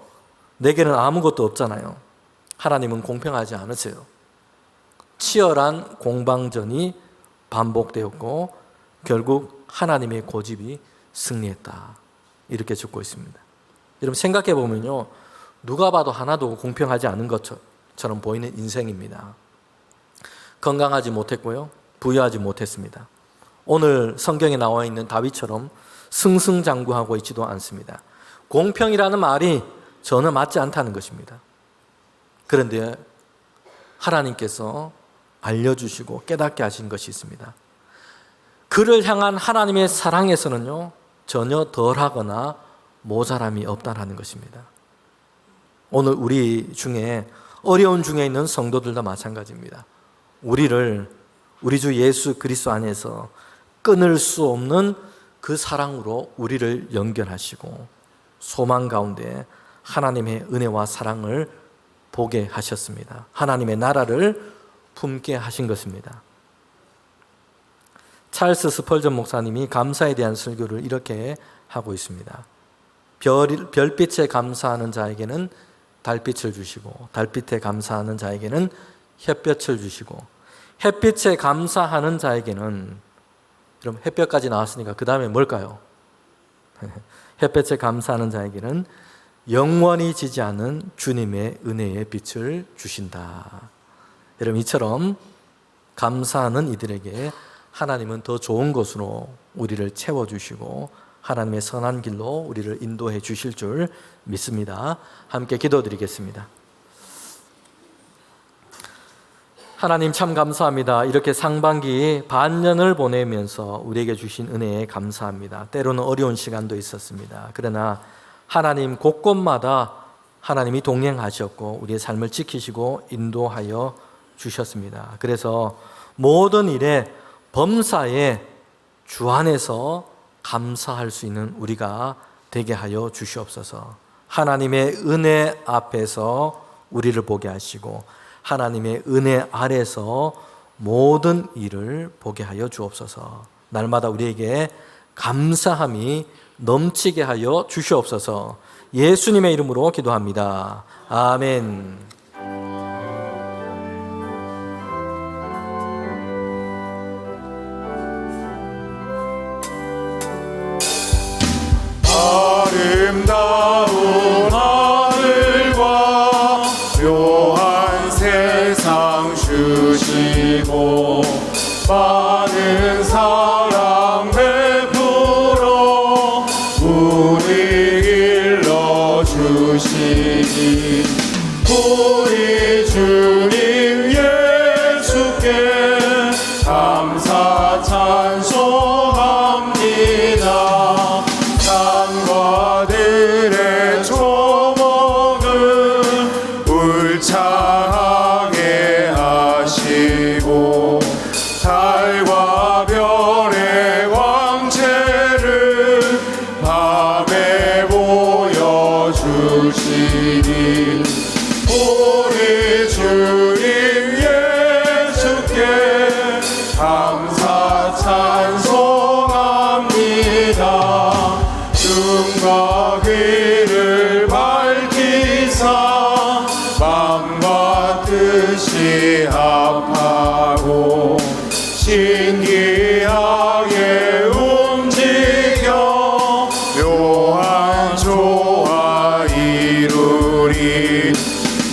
내게는 아무것도 없잖아요. 하나님은 공평하지 않으세요. 치열한 공방전이 반복되었고 결국 하나님의 고집이 승리했다. 이렇게 적고 있습니다. 여러분 생각해 보면요, 누가 봐도 하나도 공평하지 않은 것처럼 보이는 인생입니다. 건강하지 못했고요, 부유하지 못했습니다. 오늘 성경에 나와 있는 다윗처럼 승승장구하고 있지도 않습니다. 공평이라는 말이 저는 맞지 않다는 것입니다. 그런데 하나님께서 알려주시고 깨닫게 하신 것이 있습니다. 그를 향한 하나님의 사랑에서는요, 전혀 덜하거나 모자람이 없다는 것입니다. 오늘 우리 중에 어려운 중에 있는 성도들도 마찬가지입니다. 우리 주 예수 그리스도 안에서 끊을 수 없는 그 사랑으로 우리를 연결하시고 소망 가운데 하나님의 은혜와 사랑을 보게 하셨습니다. 하나님의 나라를 품게 하신 것입니다. 찰스 스펄전 목사님이 감사에 대한 설교를 이렇게 하고 있습니다. 별빛에 감사하는 자에게는 달빛을 주시고 달빛에 감사하는 자에게는 햇볕을 주시고 햇빛에 감사하는 자에게는, 그럼 햇볕까지 나왔으니까 그 다음에 뭘까요? 햇볕에 감사하는 자에게는 영원히 지지 않은 주님의 은혜의 빛을 주신다. 여러분, 이처럼 감사하는 이들에게 하나님은 더 좋은 것으로 우리를 채워주시고 하나님의 선한 길로 우리를 인도해 주실 줄 믿습니다. 함께 기도드리겠습니다. 하나님 참 감사합니다. 이렇게 상반기 반년을 보내면서 우리에게 주신 은혜에 감사합니다. 때로는 어려운 시간도 있었습니다. 그러나 하나님 곳곳마다 하나님이 동행하셨고 우리의 삶을 지키시고 인도하여 주셨습니다. 그래서 모든 일에 범사에 주 안에서 감사할 수 있는 우리가 되게 하여 주시옵소서. 하나님의 은혜 앞에서 우리를 보게 하시고 하나님의 은혜 아래서 모든 일을 보게 하여 주옵소서. 날마다 우리에게 감사함이 넘치게 하여 주시옵소서. 예수님의 이름으로 기도합니다. 아멘. 많은 사랑 베풀어 우리 길러주시니 우리 주님 예수께 감사 찬송합니다. 산과 들의 초목을 울창하게 하시고 달과 별의 광채를 밤에 보여주시니 우리 주님 예수께 감사 찬송합니다. 눈과 귀를 밝히사 마음과 뜻이 합하고 신기하게 움직여 묘한 조화 이루리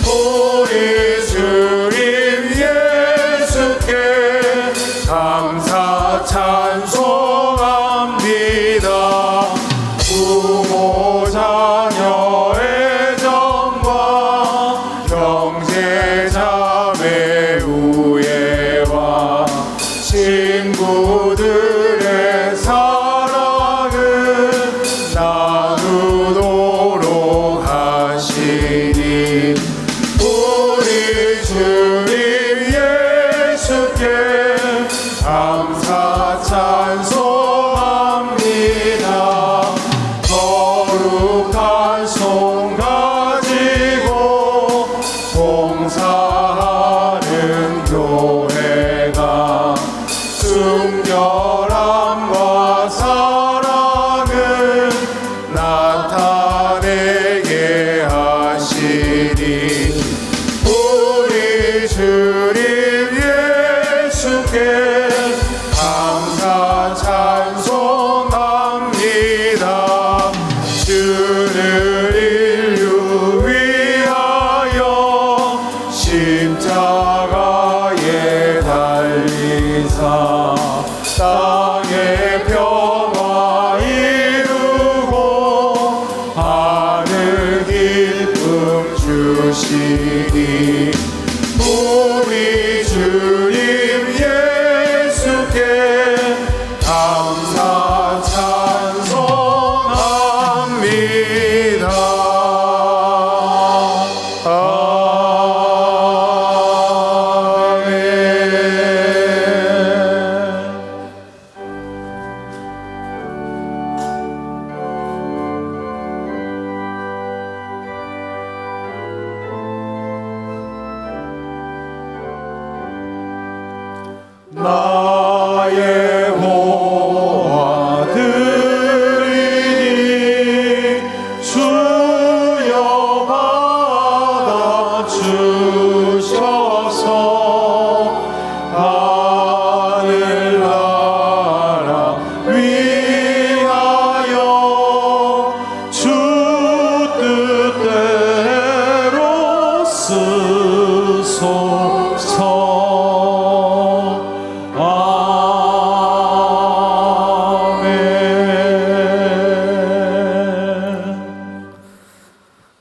우리 주님 예수께 감사 찬송합니다. 부모 자녀의 정과 형제 자매 우애와 친구들의 사랑을 나누도록 하시니 우리 주님 예수께 감사 찬송합니다. 거룩한 손 가지고 봉사하는 교회가 순결함과 사랑을 나타내게 하시니 우리 주님 예수께 감사 찬송합니다. 주를 인류 위하여 십자가에 달리사 땅의 평화 이루고 하늘 기쁨 주시니 우리 주님 예수께 감사 찬송합니다. 아멘. 나의 호화 드리니 주여 받아 주셔서 하늘나라 위하여 주 뜻대로 쓰소서.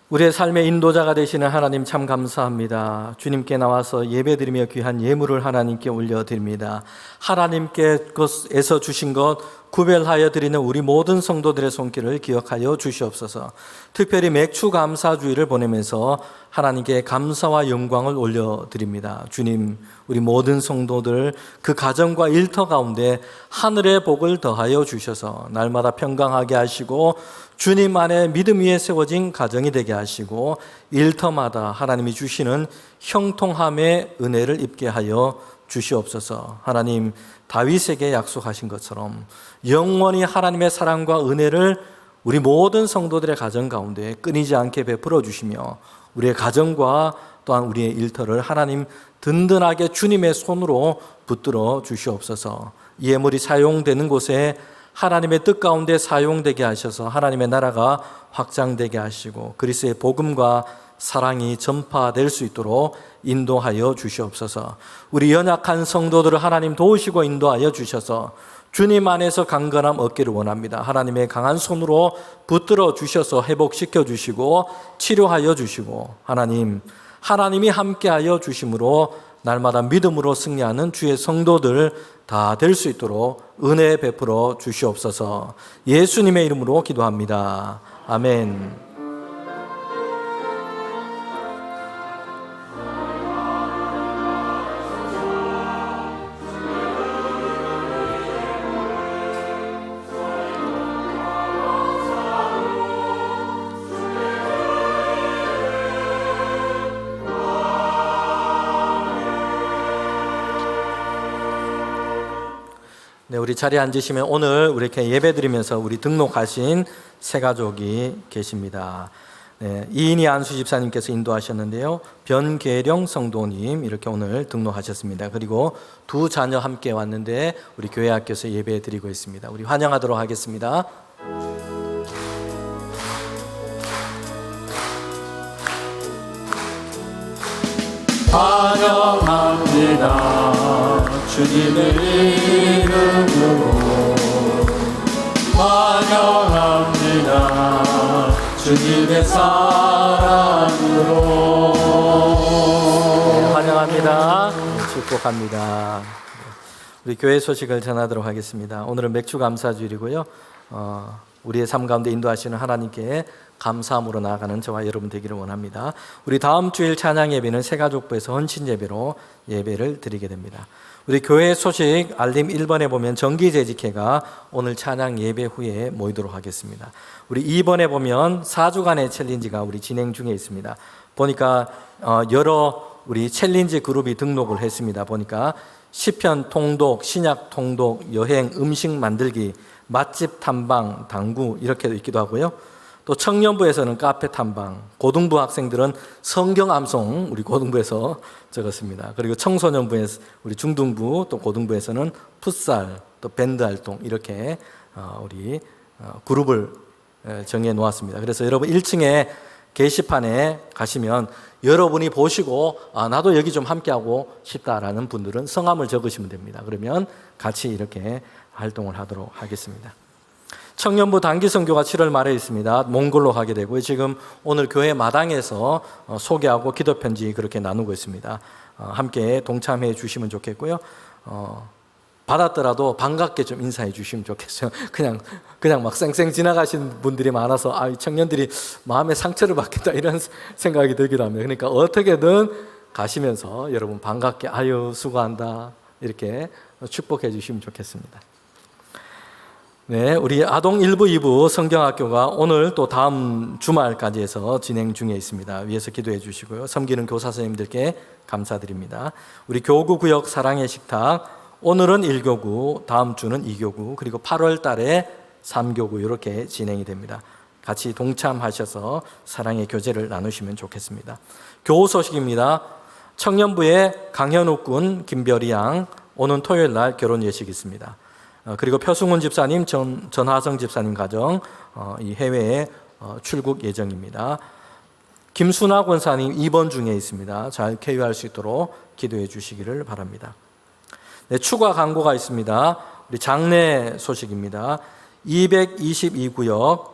우리의 삶의 인도자가 되시는 하나님 참 감사합니다. 주님께 나와서 예배드리며 귀한 예물을 하나님께 올려드립니다. 하나님께서 주신 것 구별하여 드리는 우리 모든 성도들의 손길을 기억하여 주시옵소서. 특별히 맥주 감사주의를 보내면서 하나님께 감사와 영광을 올려드립니다. 주님, 우리 모든 성도들 그 가정과 일터 가운데 하늘의 복을 더하여 주셔서 날마다 평강하게 하시고 주님 안에 믿음 위에 세워진 가정이 되게 하시고 일터마다 하나님이 주시는 형통함의 은혜를 입게 하여 주시옵소서. 하나님, 다윗에게 약속하신 것처럼 영원히 하나님의 사랑과 은혜를 우리 모든 성도들의 가정 가운데 끊이지 않게 베풀어 주시며 우리의 가정과 또한 우리의 일터를 하나님 든든하게 주님의 손으로 붙들어 주시옵소서. 이 예물이 사용되는 곳에 하나님의 뜻 가운데 사용되게 하셔서 하나님의 나라가 확장되게 하시고 그리스도의 복음과 사랑이 전파될 수 있도록 인도하여 주시옵소서. 우리 연약한 성도들을 하나님 도우시고 인도하여 주셔서 주님 안에서 강건함 얻기를 원합니다. 하나님의 강한 손으로 붙들어 주셔서 회복시켜 주시고 치료하여 주시고 하나님이 함께하여 주심으로 날마다 믿음으로 승리하는 주의 성도들 다 될 수 있도록 은혜 베풀어 주시옵소서. 예수님의 이름으로 기도합니다. 아멘. 네, 우리 자리에 앉으시면 오늘 우리 이렇게 예배 드리면서 우리 등록하신 세 가족이 계십니다. 네, 이인희 안수 집사님께서 인도하셨는데요. 변계령 성도님 이렇게 오늘 등록하셨습니다. 그리고 두 자녀 함께 왔는데 우리 교회 학교에서 예배 드리고 있습니다. 우리 환영하도록 하겠습니다. 환영합니다. 주님의 이름으로 환영합니다. 주님의 사랑으로 환영합니다. 축복합니다. 우리 교회 소식을 전하도록 하겠습니다. 오늘은 맥주 감사주일이고요. 우리의 삶 가운데 인도하시는 하나님께 감사함으로 나아가는 저와 여러분 되기를 원합니다. 우리 다음 주일 찬양 예배는 새가족부에서 헌신 예배로 예배를 드리게 됩니다. 우리 교회 소식 알림 1번에 보면 정기재직회가 오늘 찬양 예배 후에 모이도록 하겠습니다. 우리 2번에 보면 4주간의 챌린지가 우리 진행 중에 있습니다. 보니까 여러 우리 챌린지 그룹이 등록을 했습니다. 보니까 시편 통독, 신약 통독, 여행, 음식 만들기, 맛집 탐방, 당구 이렇게도 있기도 하고요. 또 청년부에서는 카페 탐방, 고등부 학생들은 성경 암송 우리 고등부에서 적었습니다. 그리고 청소년부에서 우리 중등부 또 고등부에서는 풋살 또 밴드 활동 이렇게 우리 그룹을 정해 놓았습니다. 그래서 여러분 1층에 게시판에 가시면 여러분이 보시고 나도 여기 좀 함께하고 싶다라는 분들은 성함을 적으시면 됩니다. 그러면 같이 이렇게 활동을 하도록 하겠습니다. 청년부 단기 선교가 7월 말에 있습니다. 몽골로 가게 되고요. 지금 오늘 교회 마당에서 소개하고 기도 편지 그렇게 나누고 있습니다. 함께 동참해 주시면 좋겠고요. 받았더라도 반갑게 좀 인사해 주시면 좋겠어요. 그냥 막 쌩쌩 지나가신 분들이 많아서 이 청년들이 마음에 상처를 받겠다 이런 생각이 들기도 합니다. 그러니까 어떻게든 가시면서 여러분 반갑게 아유 수고한다 이렇게 축복해 주시면 좋겠습니다. 네, 우리 아동 1부, 2부 성경학교가 오늘 또 다음 주말까지 해서 진행 중에 있습니다. 위에서 기도해 주시고요. 섬기는 교사 선생님들께 감사드립니다. 우리 교구 구역 사랑의 식탁 오늘은 1교구, 다음 주는 2교구, 그리고 8월 달에 3교구 이렇게 진행이 됩니다. 같이 동참하셔서 사랑의 교제를 나누시면 좋겠습니다. 교우 소식입니다. 청년부의 강현욱 군, 김별이 양 오는 토요일 날 결혼 예식이 있습니다. 그리고 표승훈 집사님, 전하성 집사님 가정 이 해외에 출국 예정입니다. 김순아 권사님 입원 중에 있습니다. 잘 쾌유할 수 있도록 기도해 주시기를 바랍니다. 네, 추가 광고가 있습니다. 우리 장례 소식입니다. 222구역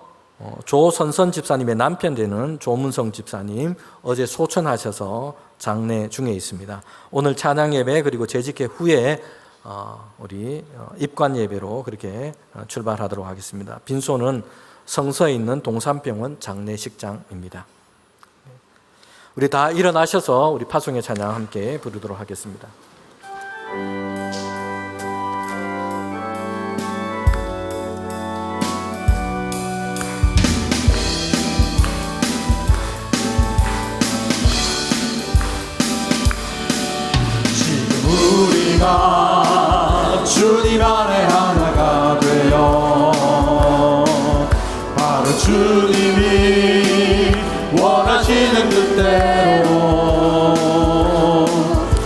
조선선 집사님의 남편 되는 조문성 집사님 어제 소천하셔서 장례 중에 있습니다. 오늘 찬양 예배 그리고 재직회 후에 우리 입관 예배로 그렇게 출발하도록 하겠습니다. 빈소는 성서에 있는 동산병원 장례식장입니다. 우리 다 일어나셔서 우리 파송의 찬양 함께 부르도록 하겠습니다. 우리가 주님 안에 하나가 되어 바로 주님이 원하시는 뜻대로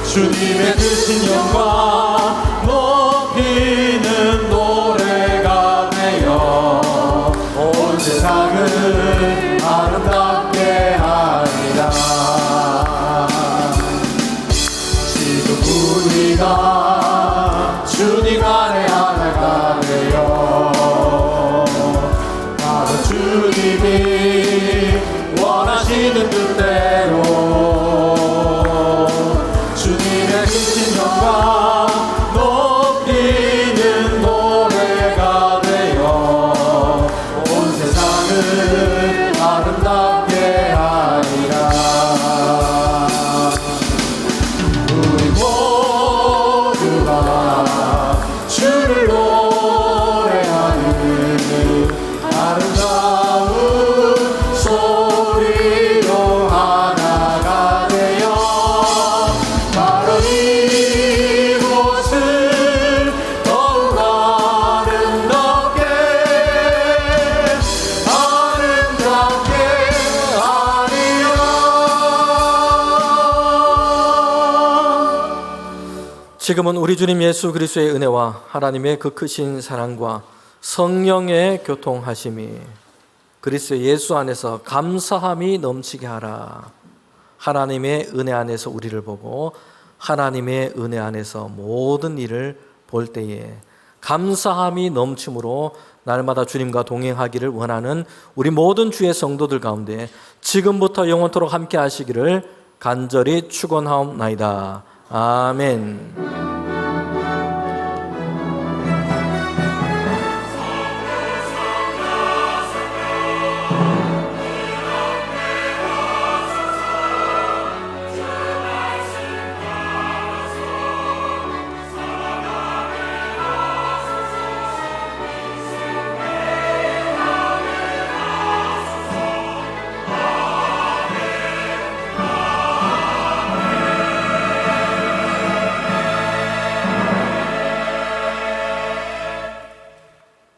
주님의 크신 영광 높이는 노래가 되어 온 세상을 아름답게 하리라. 지금은 우리 주님 예수 그리스도의 은혜와 하나님의 그 크신 사랑과 성령의 교통하심이 그리스도 예수 안에서 감사함이 넘치게 하라. 하나님의 은혜 안에서 우리를 보고 하나님의 은혜 안에서 모든 일을 볼 때에 감사함이 넘침으로 날마다 주님과 동행하기를 원하는 우리 모든 주의 성도들 가운데 지금부터 영원토록 함께 하시기를 간절히 축원하옵나이다. 아멘.